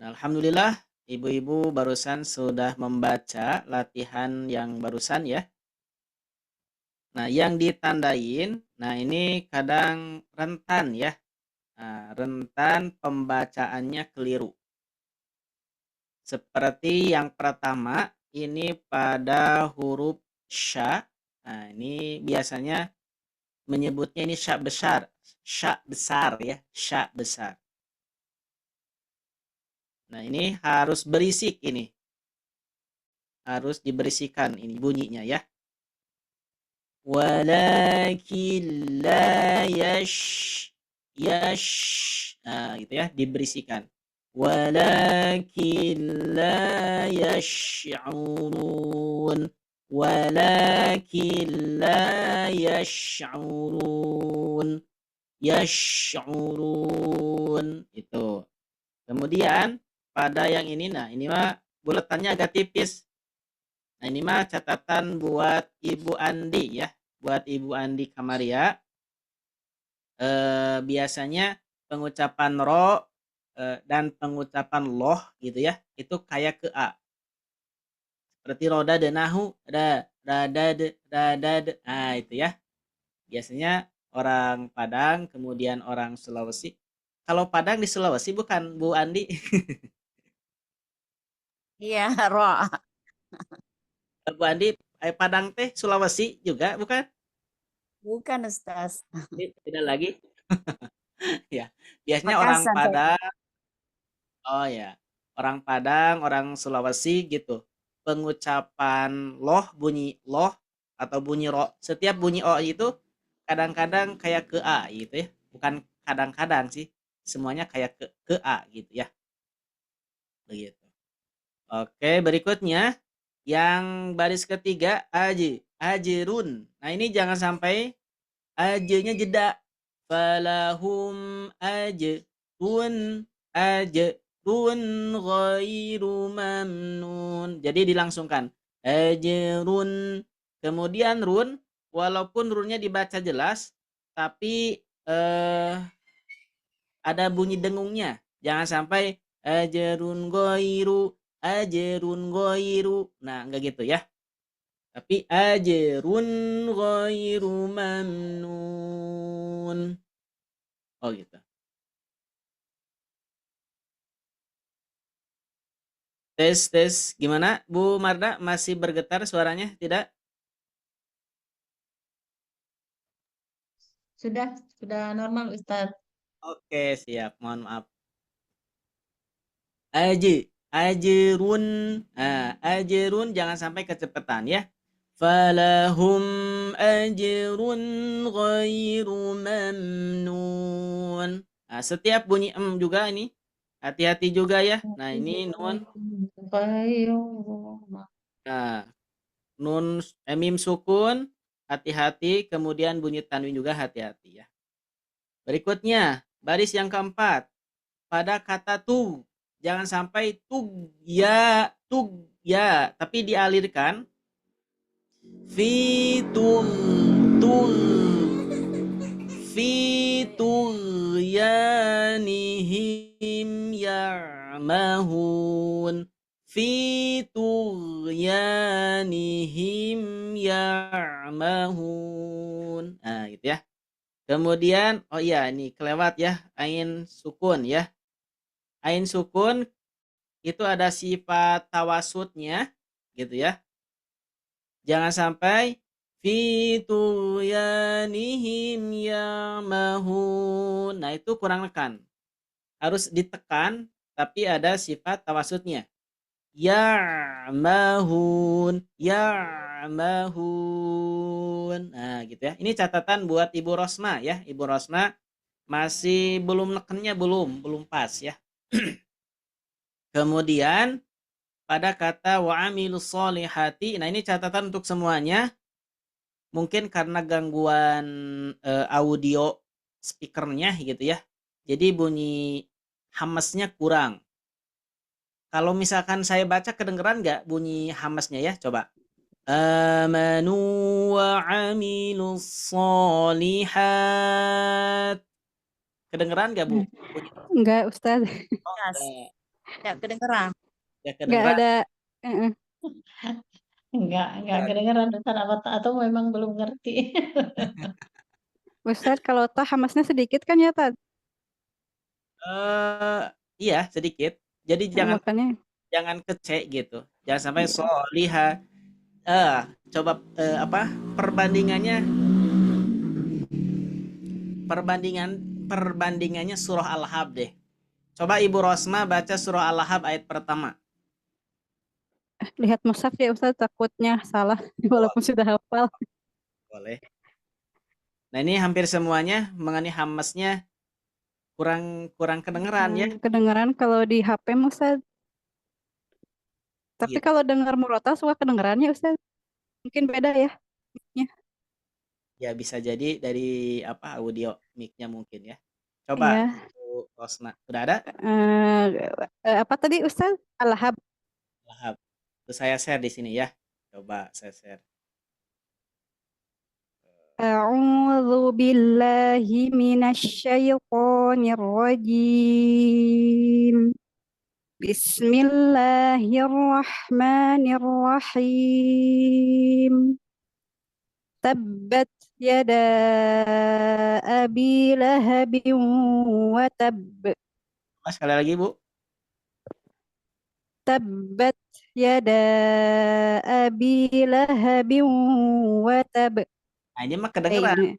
Nah, alhamdulillah ibu-ibu barusan sudah membaca latihan yang barusan ya. Nah, yang ditandain, nah ini kadang rentan ya. Nah, rentan pembacaannya keliru. Seperti yang pertama, ini pada huruf sya. Nah, ini biasanya menyebutnya ini sya besar ya, sya besar. Nah, ini harus berisik ini. Harus diberisikan ini bunyinya ya. Walakin la yash. Nah, gitu ya, diberisikan. Walakin la yash'urun. Walakin la yash'urun. Yash'urun. Itu. Kemudian pada yang ini, nah ini mah buletannya agak tipis. Nah ini mah catatan buat Ibu Andi ya, buat Ibu Andi Kamaria. Biasanya pengucapan ro dan pengucapan loh gitu ya, itu kayak ke A. Seperti roda denahu, radad. Nah itu ya. Biasanya orang Padang, kemudian orang Sulawesi. Kalau Padang di Sulawesi bukan Bu Andi? Iya, roh. Bu Andi, Padang teh Sulawesi juga bukan? Bukan Ustaz. Tidak lagi. Ya, biasanya orang Makassar saya. Padang, oh ya, orang Padang, orang Sulawesi gitu. Pengucapan loh, bunyi loh atau bunyi ro, setiap bunyi o itu kadang-kadang kayak ke A gitu ya. Bukan kadang-kadang sih, semuanya kayak ke A gitu ya. Begitu. Oke, berikutnya yang baris ketiga ajrun. Nah, ini jangan sampai ajnya jeda. Falahum ajrun ghairu mamnun. Jadi dilangsungkan. Ajrun. Kemudian run, walaupun runnya dibaca jelas, tapi ada bunyi dengungnya. Jangan sampai ajrun ghairu. Nah, enggak gitu ya. Tapi ajrun ghairu mamnun. Oh gitu. Tes. Gimana Bu Marda? Masih bergetar suaranya? Tidak? Sudah normal Ustaz. Oke, siap. Mohon maaf. Ajrun. Nah, ajrun jangan sampai kecepatan ya. Falahum ajrun ghairu mamnun. Nah, setiap bunyi juga ini hati-hati juga ya. Nah, ini nun. Nah, nun mim sukun, hati-hati, kemudian bunyi tanwin juga hati-hati ya. Berikutnya, baris yang keempat. Pada kata tu, jangan sampai tug ya, tapi dialirkan. Fitum tung tughyanihim ya'mahun. Tughyanihim ya'mahun. Nah, gitu ya. Kemudian, oh iya, ini kelewat ya, ain sukun ya. Ain sukun itu ada sifat tawasudnya, gitu ya. Jangan sampai tughyanihim ya'mahun. Nah, itu kurang nekan. Harus ditekan, tapi ada sifat tawasudnya. Ya'mahun. Nah, gitu ya. Ini catatan buat Ibu Rosma ya. Ibu Rosma masih belum nekennya, belum pas ya. Kemudian pada kata wa amilus solihati. Nah, ini catatan untuk semuanya. mungkin karena gangguan audio speakernya gitu ya. Jadi bunyi hamesnya kurang. Kalau misalkan saya baca kedengeran nggak bunyi hamesnya ya? Coba. Amanu wa amilus solihat. Kedengeran nggak Bu? Bunyi Enggak, Ustaz. Yes. nggak? Ya, kedengeran. Ya Enggak kedengeran. ada. Enggak kedengeran Ustaz apa atau memang belum ngerti. Ustaz, kalau toh hamasnya sedikit kan ya, Tad? Iya sedikit. Jadi jangan Makanya. kece gitu. Jangan sampai soliha. Eh, coba apa perbandingannya perbandingannya surah Al-Lahab deh. Coba Ibu Rosma baca surah Al-Lahab ayat pertama. Lihat mushaf ya Ustaz, takutnya salah walaupun sudah hafal. Boleh. Nah ini hampir semuanya mengenai hamasnya kurang kedengeran ya. Kedengeran kalau di HP Ustaz. Tapi Gitu. kalau dengar murotal suka kedengerannya Ustaz. Mungkin beda ya. Ya bisa jadi dari apa audio mic-nya mungkin ya. Coba Iya. Ibu Rosma. Udah ada? Apa tadi Ustaz? Al-Lahab. Lahab. Terus saya share di sini ya. Coba saya share. A'udzu billahi minasyaitonir rajim. Bismillahirrahmanirrahim. Tabbat yada abi lahabin wa tab. Sekali lagi Bu. Tabbat yada abi lahabin wa tab. Nah ini mah kedengeran.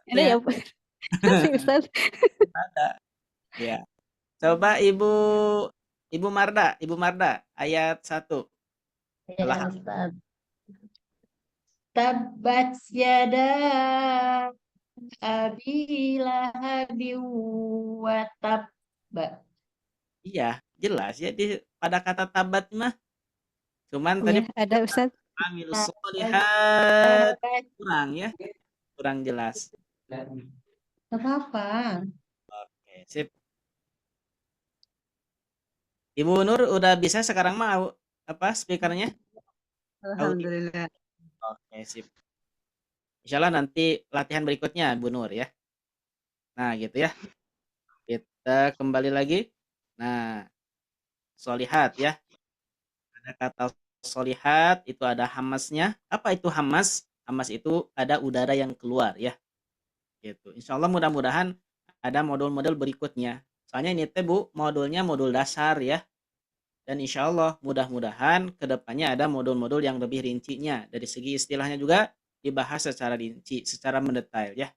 Ada ya, si Ustaz. Ada. Ya. Coba Ibu Marda ayat 1. Ya, Ustaz. Tabbat yada abi lahabin wa tab. Iya, jelas ya pada kata tabat mah. Cuman tadi Ada Ustaz. amil solihat kurang ya. Kurang jelas. Kenapa? Oke, sip. Ibu Nur udah bisa sekarang mau apa speakernya? Alhamdulillah. Oke, sip. Insya Allah nanti latihan berikutnya Bu Nur ya. Nah, gitu ya. Kita kembali lagi. Nah, solihat ya. Ada kata solihat itu ada hamasnya. Apa itu hamas? Hamas itu ada udara yang keluar ya. Gitu. Insya Allah mudah-mudahan ada modul-modul berikutnya. Soalnya ini teh Bu, modulnya modul dasar ya. Dan insya Allah mudah-mudahan kedepannya ada modul-modul yang lebih rincinya. Dari segi istilahnya juga dibahas secara rinci, secara mendetail ya.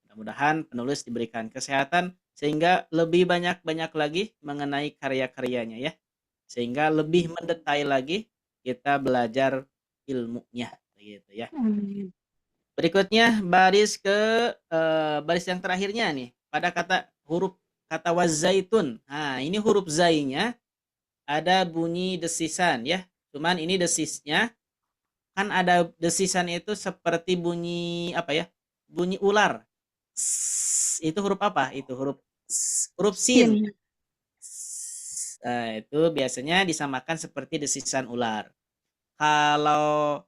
Mudah-mudahan penulis diberikan kesehatan sehingga lebih banyak lagi mengenai karya-karyanya ya. Sehingga lebih mendetail lagi kita belajar ilmunya gitu ya. Berikutnya baris yang terakhirnya nih pada huruf kata wazaitun. Nah, ini huruf zainya ada bunyi desisan ya. Cuman ini desisnya kan ada desisan itu seperti bunyi apa ya? Bunyi ular. Itu huruf apa? Itu huruf sin. Nah, itu biasanya disamakan seperti desisan ular. Kalau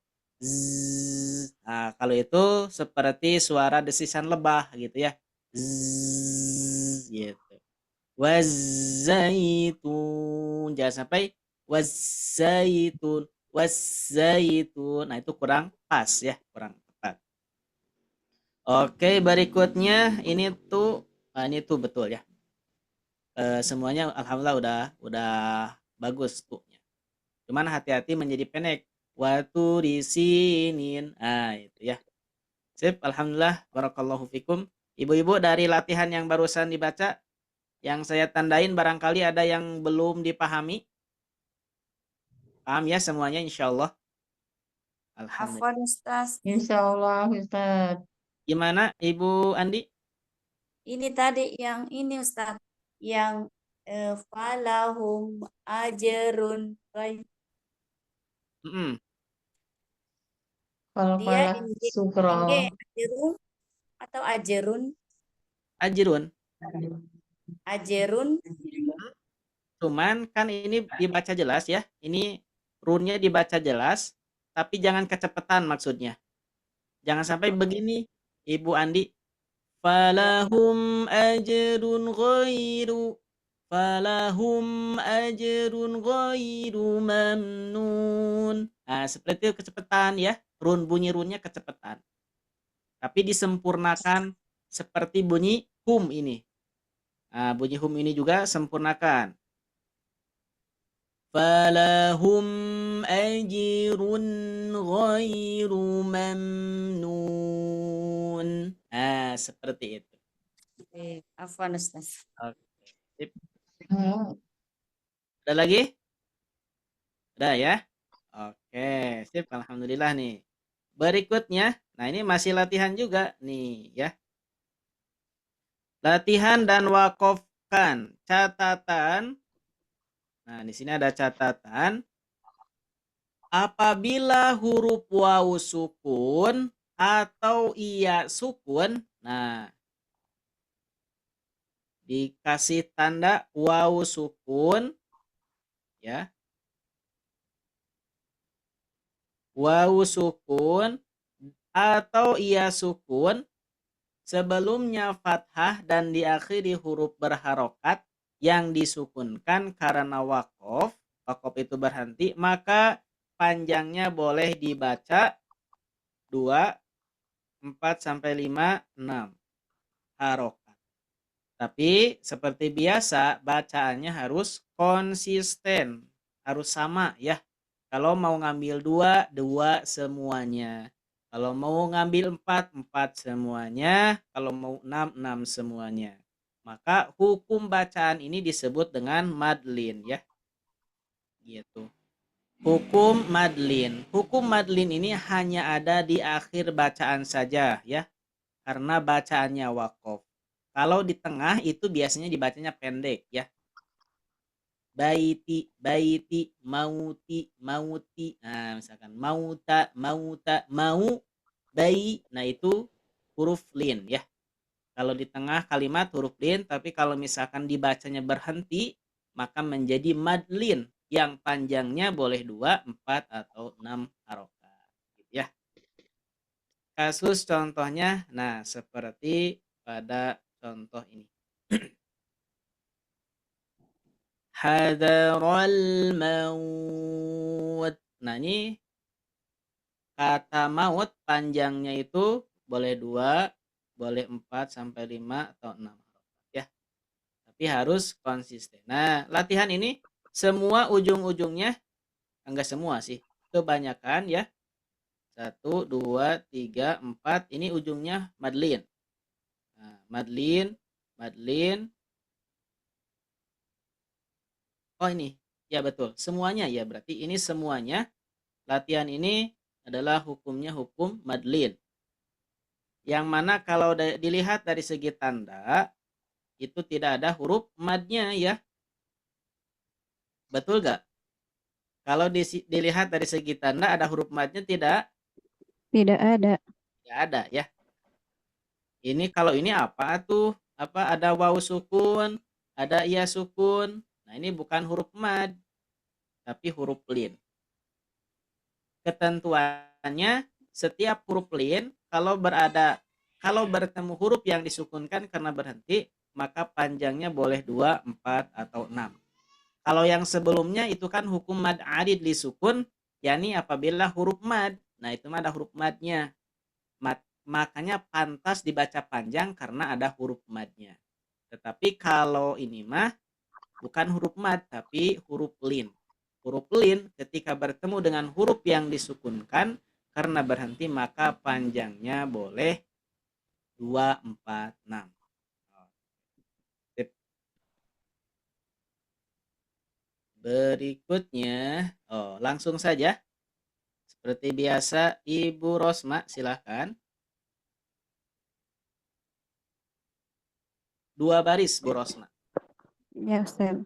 nah, kalau itu seperti suara desisan lebah gitu ya. Gitu. Wazaitun. Jangan sampai wazaitun. Nah, itu kurang pas ya, kurang tepat. Oke, berikutnya ini tuh betul ya. Semuanya alhamdulillah udah bagus tuh. Cuman hati-hati menjadi pendek. Watu disinin. Nah, itu ya. Sip, alhamdulillah barakallahu fikum. Ibu-ibu dari latihan yang barusan dibaca yang saya tandain barangkali ada yang belum dipahami. Paham ya semuanya insyaallah. Alhamdulillah. Afwan Ustaz. Insyaallah Ustaz. Gimana Ibu Andi? Ini tadi yang ini Ustaz. Yang falahum ajrun Qalqalah Dia sugro. ajerun atau ajerun? Ajrun. Ajerun. Cuman kan ini dibaca jelas ya. Ini runnya dibaca jelas, tapi jangan kecepatan maksudnya. Jangan sampai begini, Ibu Andi. Falahum ajrun ghairu mamnun. Nah, seperti itu kecepatan ya. Bunyi runnya kecepatan. Tapi disempurnakan seperti bunyi hum ini. Nah, bunyi hum ini juga sempurnakan. Falahum ajrun ghairu mamnun. Nah, seperti itu. Afwan Ustaz. Oke. Sip. Hmm. Ada lagi? Ada ya? Oke, sip. Alhamdulillah nih. Berikutnya, nah ini masih latihan juga nih ya. Latihan dan wakofkan. Catatan. Nah, di sini ada catatan. Apabila huruf wawu sukun atau iya sukun, nah dikasih tanda wawu sukun ya. Wawu sukun atau iya sukun sebelumnya fathah dan diakhiri huruf berharokat yang disukunkan karena wakof itu berhenti, maka panjangnya boleh dibaca 2, 4 sampai 5, 6 harokat. Tapi seperti biasa bacaannya harus konsisten, harus sama ya. Kalau mau ngambil 2, 2 semuanya. Kalau mau ngambil 4, 4 semuanya. Kalau mau 6, 6 semuanya. Maka hukum bacaan ini disebut dengan madlin ya. Gitu. Hukum madlin. Hukum madlin ini hanya ada di akhir bacaan saja ya. Karena bacaannya wakof. Kalau di tengah itu biasanya dibacanya pendek ya. Baiti, baiti, mauti, mauti. Nah, misalkan mauta, mauta, mau, bayi. Nah, itu huruf lin ya. Kalau di tengah kalimat huruf lin, tapi kalau misalkan dibacanya berhenti, maka menjadi madlin yang panjangnya boleh 2, 4 atau 6 harokat. Gitu ya. Kasus contohnya, nah seperti pada contoh ini. Hadaral maut. Nah ini kata maut panjangnya itu boleh 2, boleh 4 sampai 5 atau 6 ya. Tapi harus konsisten. Nah, latihan ini semua ujung-ujungnya, enggak semua sih, kebanyakan ya. 1, 2, 3, 4 ini ujungnya madlin. Nah, madlin, madlin. Oh ini, ya betul. Semuanya ya, berarti ini semuanya. Latihan ini adalah hukumnya hukum madlin. Yang mana kalau dilihat dari segi tanda, itu tidak ada huruf madnya ya. Betul gak? Kalau dilihat dari segi tanda ada huruf madnya tidak? Tidak ada. Tidak ada ya. Ini kalau ini apa tuh? Apa ada wawu sukun, ada iya sukun. Nah ini bukan huruf mad, tapi huruf lin. Ketentuannya setiap huruf lin kalau bertemu huruf yang disukunkan karena berhenti, maka panjangnya boleh 2, 4 atau 6. Kalau yang sebelumnya itu kan hukum mad adid li sukun, yakni apabila huruf mad. Nah, itu mah ada huruf madnya. Makanya pantas dibaca panjang karena ada huruf madnya. Tetapi kalau ini mah bukan huruf mad tapi huruf lin. Huruf lin ketika bertemu dengan huruf yang disukunkan karena berhenti maka panjangnya boleh 2, 4, 6. Berikutnya, langsung saja. Seperti biasa, Ibu Rosma, silahkan. 2 baris, Bu Rosma. Ya Ustaz.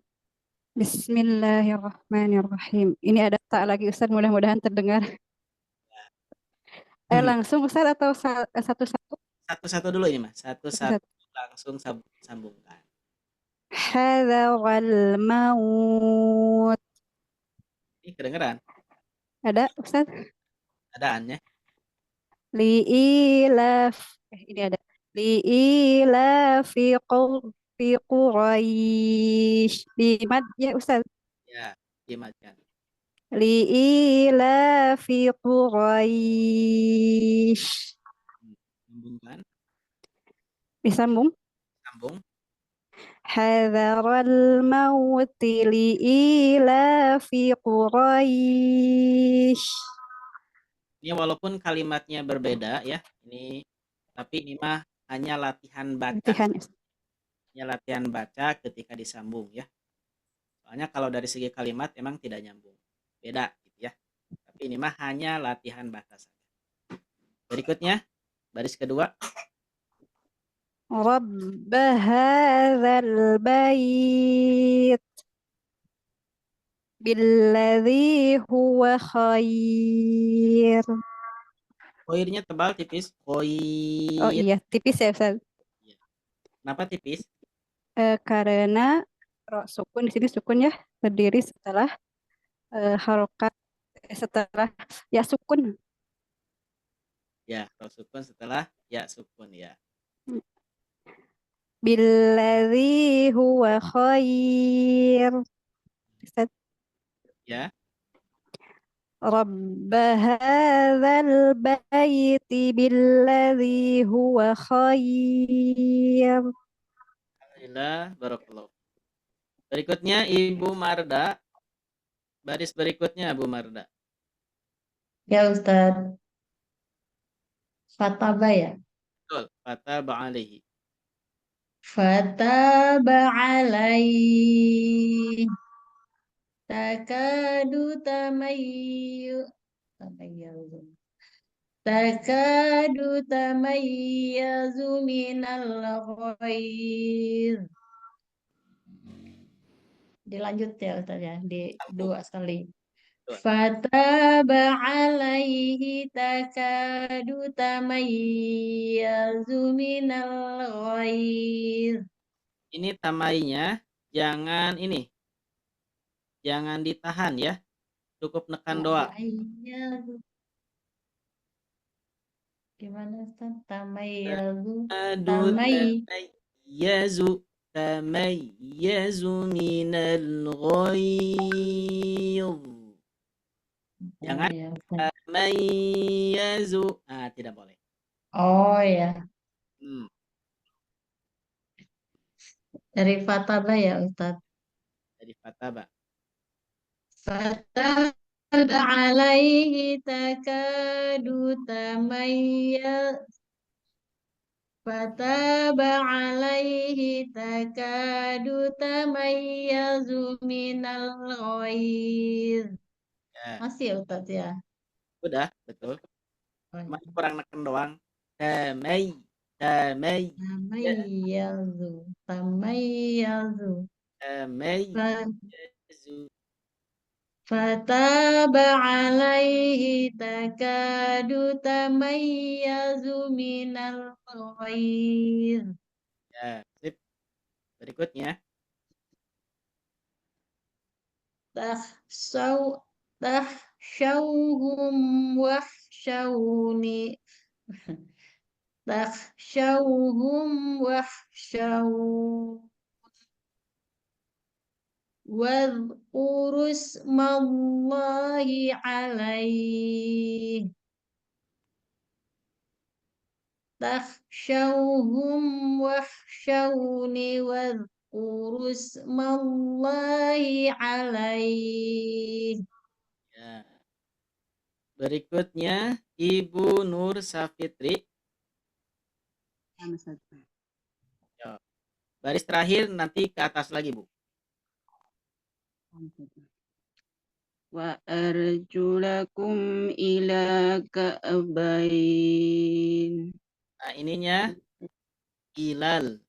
Bismillahirrahmanirrahim. Ini ada tak lagi Ustaz, mudah-mudahan terdengar. Langsung Ustaz atau satu-satu? Satu-satu dulu ini Mas. Satu-satu Satu-satu. langsung sambungkan. Hadzal maut. Ini kedengeran? Ada Ustaz? Adaannya. Liilaf. Ini ada. Liilafi fi Quraisy. Dimad ya Ustaz. Ya, dimakan. Liilafi Quraisy. Sambungkan. Disambung. Sambung. Hadzal mauti liilafi Quraisy. Ini walaupun kalimatnya berbeda ya, tapi ini mah hanya latihan baca. Latihan. Hanya latihan baca ketika disambung ya. Soalnya kalau dari segi kalimat emang tidak nyambung. Beda gitu ya. Tapi ini mah hanya latihan baca saja. Berikutnya, baris kedua. Rabb hadzal bait billadzi huwa khair. Koirnya tebal tipis. Oh Koir. iya, tipis ya Ustaz. Kenapa tipis? Karena sukun di sini sukun ya, terdiri setelah harokat setelah ya sukun. Ya, kalau sukun setelah ya sukun ya. Billadzi huwa khair. Ustaz. Ya. رب هذا البيت بالذي هو خير. Alhamdulillah, barakallahu. Berikutnya Ibu Marda. Baris berikutnya Bu Marda. Ya Ustadz. Fataba ya. Betul, fataba alaihi. Fataba alaihi. Takadu tamayyazu. Takadu tamayyazu minal ghaiz. Dilanjut ya Ustaz ya, di dua kali. Fataba alaihi takadu tamayyazu minal ghaiz. Ini tamainya jangan ini. Jangan ditahan ya. Cukup nekan doa. Gimana Ustaz? Tamayyazu. Tamayyazu minal ghaiz. Jangan tamayyazu. Tidak boleh. Oh ya. Dari fataba ya Ustaz. Dari fataba. Fataba alaihi takadu tamayyaz. Fataba alaihi takadu tamayyazu minal ghaiz. Masih ya Ustaz ya? Udah, betul. Masih kurang neken doang. Tamayyazu. Fataba alaihi takadu tamayyazu minal ghaiz. Ya, sip. Berikutnya. Takhshawhum wahsyawni. Takhshawhum wahsyawni. Wadhkuru ismallahi alaihi. Takhshawhum wahsyawni wadhkuru ismallahi alaihi. Ya. Berikutnya Ibu Nur Safitri. Ya. Baris terakhir nanti ke atas lagi Bu. Wa arjulakum ila ka'bain. Nah, ininya ilal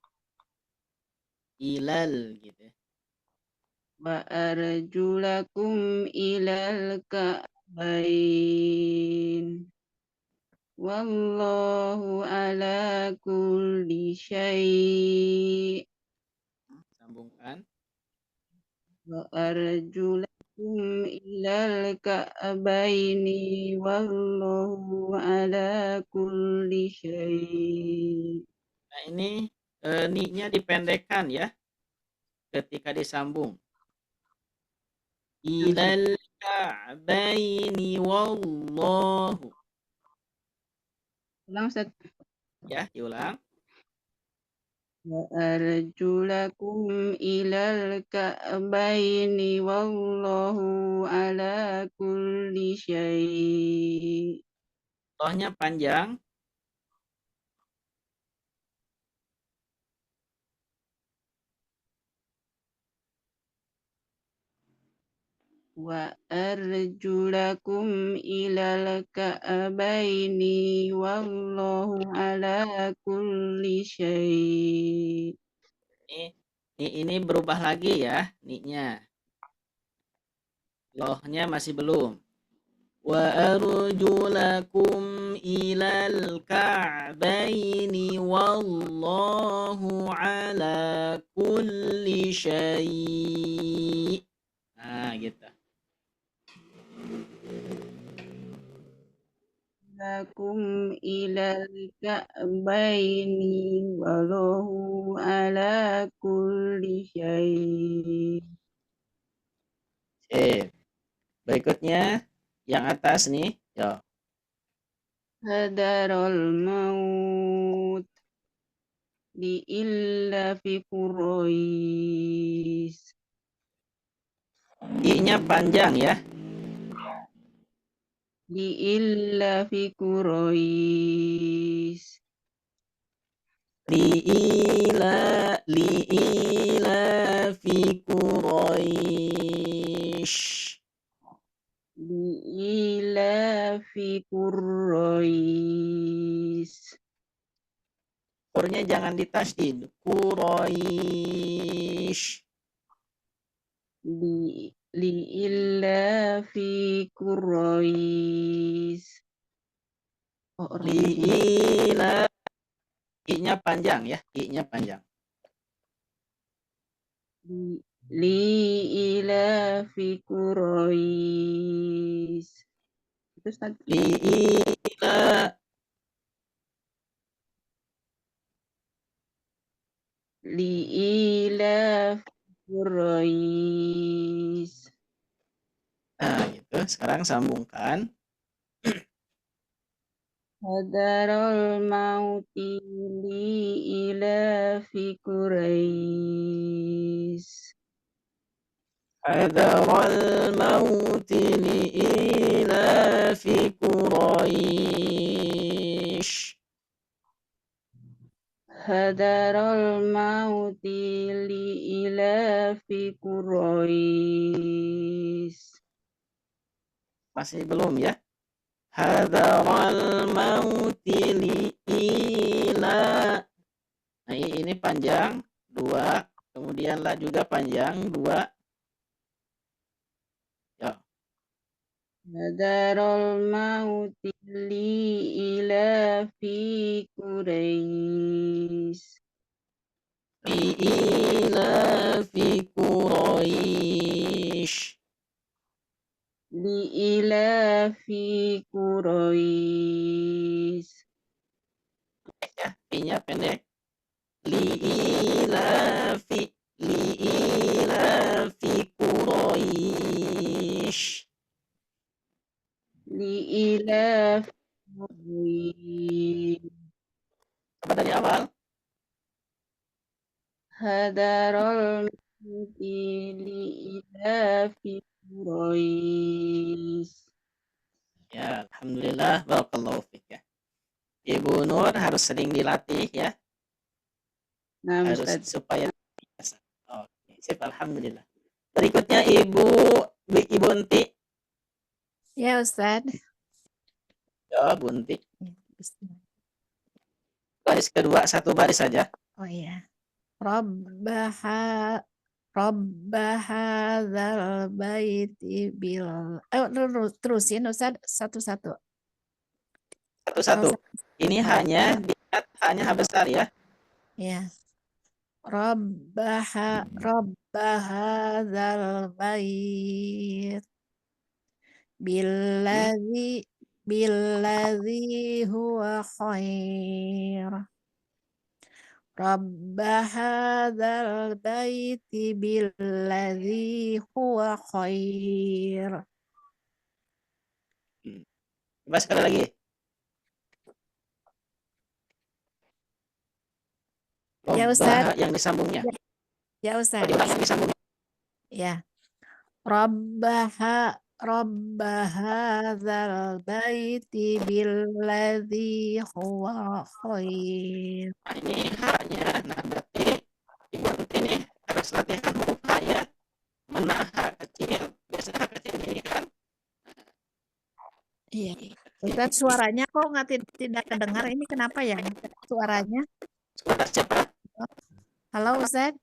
gitu. Wa arjulakum ilal ka'bain. Wallahu ala kulli syai' Sambungkan. wa arjulakum ilal ka'baini wallahu ala kulli syai'. Nah, ini ni-nya dipendekkan ya ketika disambung. Ilal ka'baini wallahu. Ulang Ustaz. Ya, diulang. Wa arjulakum ilal ka'baini wallahu ala kulli syai'. Tohnya panjang. Wa arjulakum ilal ka'baini wallahu ala kulli syai'. Ini berubah lagi ya, ni-nya. Lohnya masih belum. Wa arjulakum ilal ka'baini wallahu ala kulli syai'. Nah, gitu. Lakum ilal ka'baini wallahu ala kulli syai'. Sip. Berikutnya yang atas nih. Yo. Hadarul maut li illa fi Quraisy. I-nya panjang ya. Li illa fi Quraisy. Liila fi Quraisy. Li illa fi Quraisy. Qurnya jangan ditasydid. Quraisy. Li illa fi Quraisy. Oh, Liila. I-nya panjang ya. I-nya panjang. Li illa fi Quraisy. Terus tadi Liila. li illa fi Quraisy. Nah, gitu. Sekarang sambungkan. Hadarul mauti li ila fi Quraisy. Hadaral mauti liila fi Quraisy. Hadarul mauti li ila fi Quraisy. Masih belum ya? Hadaral mauti liila. Nah, ini panjang 2, kemudian la juga panjang 2. Ya. Hadarul mauti li ila fi Quraisy. Liila fi Quraisy. Li ila fi Quraisy. Ya, I-nya pendek. Liila fi Quraisy. Li ila fi Quraisy. Coba dari awal. Hadarul mauti li ila fi Quraisy. Ya, alhamdulillah, barakallahu fik ya. Ibu Nur harus sering dilatih ya. Nah, Harus Ustaz. supaya biasa. Oke, sip, alhamdulillah. Berikutnya Ibu Bunti. Ya, Ustaz. Ya, Bunti. Baris kedua, satu baris saja. Oh iya. Rabbaha hadzal baiti bil. Terusin Ustaz satu-satu. Satu-satu. Ini hanya diingat hanya H besar ya. Ya. Rabbaha hadzal bait billadzi huwa khair. Hadzal baiti billadzi huwa khair. Coba sekali lagi. Ya, Ustaz. Yang disambungnya. Ya, Ustaz. Disambungnya. Ya. Rabbaha hadzal baiti billadzi huwa khair. Nah, ini hanya, nah berarti Ibu ini harus latihan huruf H ya. Mana H kecil, biasanya H kecil ini kan. Iya. Ustaz, suaranya kok tidak kedengar, ini kenapa ya suaranya? Suara siapa? Halo Ustaz.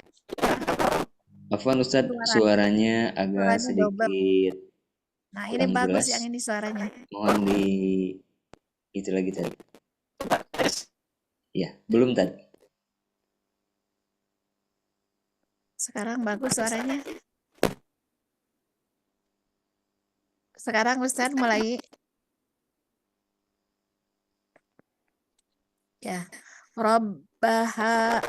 Afwan Ustadz, suaranya agak Suaranya double. sedikit Nah, ini kurang bagus jelas. yang ini suaranya. Mohon itu lagi tadi. Tes. Ya, belum tadi. Sekarang bagus suaranya. Sekarang Ustaz mulai. Ya. Rabbaha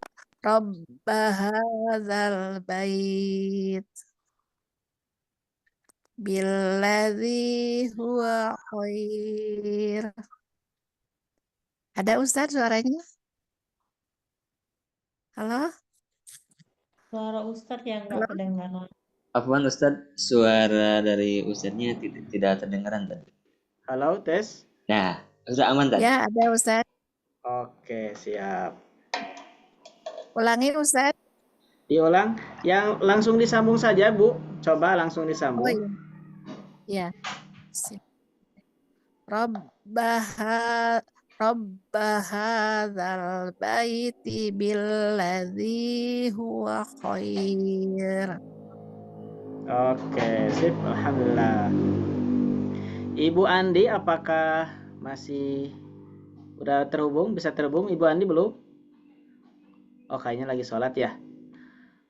hadzal bait billadzi huwa khair. Ada Ustaz suaranya? Halo? Suara Ustadz yang nggak kedengaran. Afwan Ustadz, suara dari Ustadznya tidak terdengaran tadi. Halo, tes. Nah, sudah aman tadi? Ya, ada Ustaz. Oke, siap. Ulangi Ustaz. Diulang. Yang langsung disambung saja, Bu. Coba langsung disambung. Oh iya. Ya. Rabbaha hadzal baiti billadzi huwa khair. Oke, sip. Alhamdulillah. Ibu Andi, apakah masih udah terhubung? Bisa terhubung? Ibu Andi belum? Oh, kayaknya lagi sholat ya.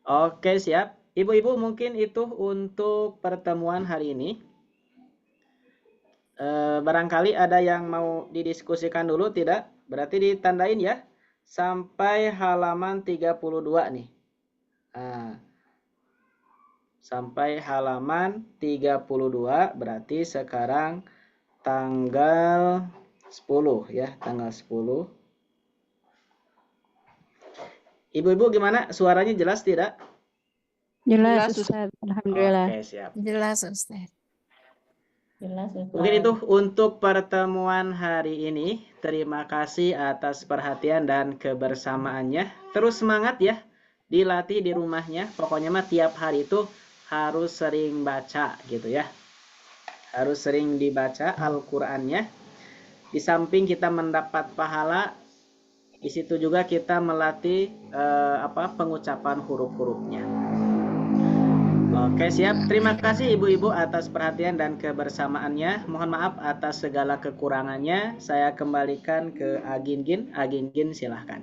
Oke, siap. Ibu-ibu, mungkin itu untuk pertemuan hari ini. Barangkali ada yang mau didiskusikan dulu, tidak? Berarti ditandain ya. Sampai halaman 32 nih. Nah, sampai halaman 32, berarti sekarang tanggal 10 ya, tanggal 10. Ibu-ibu gimana? Suaranya jelas tidak? Jelas Ustaz, alhamdulillah. Oke, siap. Jelas Ustaz. Jelas Ustadz. Mungkin itu untuk pertemuan hari ini. Terima kasih atas perhatian dan kebersamaannya. Terus semangat ya, dilatih di rumahnya. Pokoknya mah tiap hari itu harus sering baca gitu ya. Harus sering dibaca Al-Qur'annya. Di samping kita mendapat pahala, di situ juga kita melatih pengucapan huruf-hurufnya. Oke, siap. Terima kasih ibu-ibu atas perhatian dan kebersamaannya. Mohon maaf atas segala kekurangannya. Saya kembalikan ke Agin-Gin. Agin-Gin silahkan.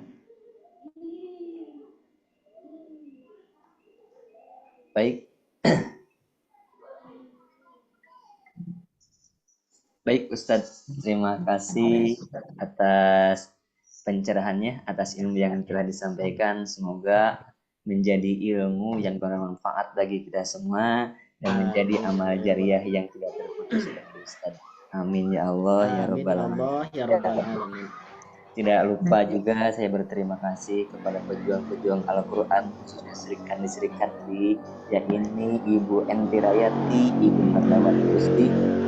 Baik. Baik Ustadz, terima kasih atas pencerahannya, atas ilmu yang telah disampaikan. Semoga menjadi ilmu yang bermanfaat bagi kita semua dan menjadi amal jariah yang tidak terputus dari Ustadz. Amin ya Allah ya Rabbal alamin. Tidak lupa juga saya berterima kasih kepada pejuang-pejuang Al-Quran, khususnya Serikat di yakni Ibu Enti Rayati, Ibu Marlawati Gusti,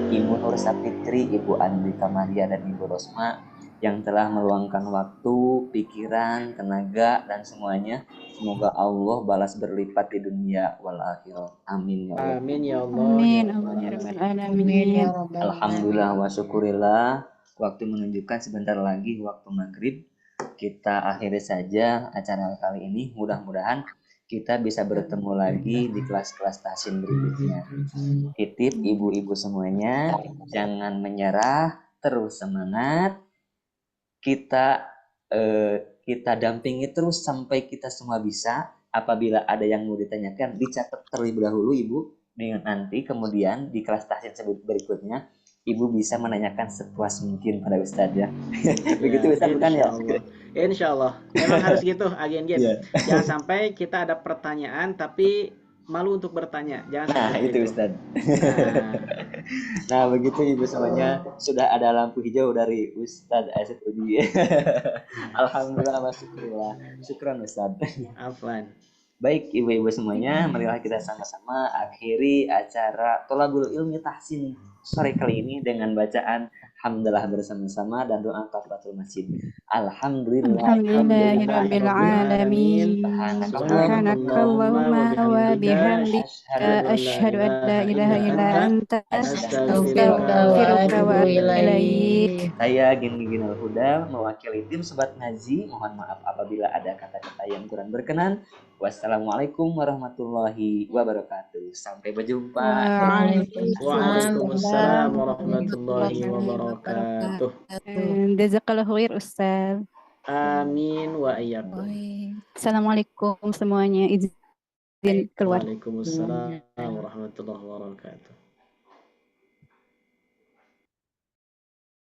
Ibu Nur Sapitri, Ibu Andika Maria, dan Ibu Rosma yang telah meluangkan waktu, pikiran, tenaga, dan semuanya. Semoga Allah balas berlipat di dunia wal akhirah. Amin ya Allah. Amin ya Allah. Amin, amin ya rabbal alamin. Alhamdulillah wa syukurillah. Waktu menunjukkan sebentar lagi waktu maghrib. Kita akhiri saja acara kali ini. Mudah-mudahan kita bisa bertemu lagi di kelas-kelas tahsin berikutnya. Titip ibu-ibu semuanya, jangan menyerah, terus semangat. kita kita dampingi terus sampai kita semua bisa. Apabila ada yang mau ditanyakan, dicatat terlebih dahulu Ibu, dengan nanti kemudian di kelas tahsin berikutnya Ibu bisa menanyakan sepuas mungkin pada Ustadz ya. Begitu Ustadz bukan ya? Insya Allah. Memang harus gitu, agen gen. Iya. Jangan sampai kita ada pertanyaan tapi malu untuk bertanya. Jangan Nah, sampai itu Ustadz. Nah, begitu Ibu semuanya, sudah ada lampu hijau dari Ustadz Asyid Udi. Alhamdulillah wa syukurillah. Syukran Ustadz. Afwan. Baik Ibu-ibu semuanya, marilah kita sama-sama akhiri acara Tholabul Ilmi Tahsin sore kali ini dengan bacaan hamdalah bersama-sama dan doa kafaratul masjid. Alhamdulillahirabbil alamin. Subhanakallahumma wa bihamdika asyhadu an la ilaha illa anta astaghfiruka wa atubu ilaik. Saya Gin-Ginal Huda mewakili tim Sobat Ngaji. Mohon maaf apabila ada kata-kata yang kurang berkenan. Wassalamualaikum warahmatullahi wabarakatuh. Sampai berjumpa. Waalaikumsalam warahmatullahi wabarakatuh. Jazakallahu khair Ustaz. Amin wa iyyakum. Assalamualaikum semuanya. Izin keluar. Waalaikumsalam warahmatullahi wabarakatuh.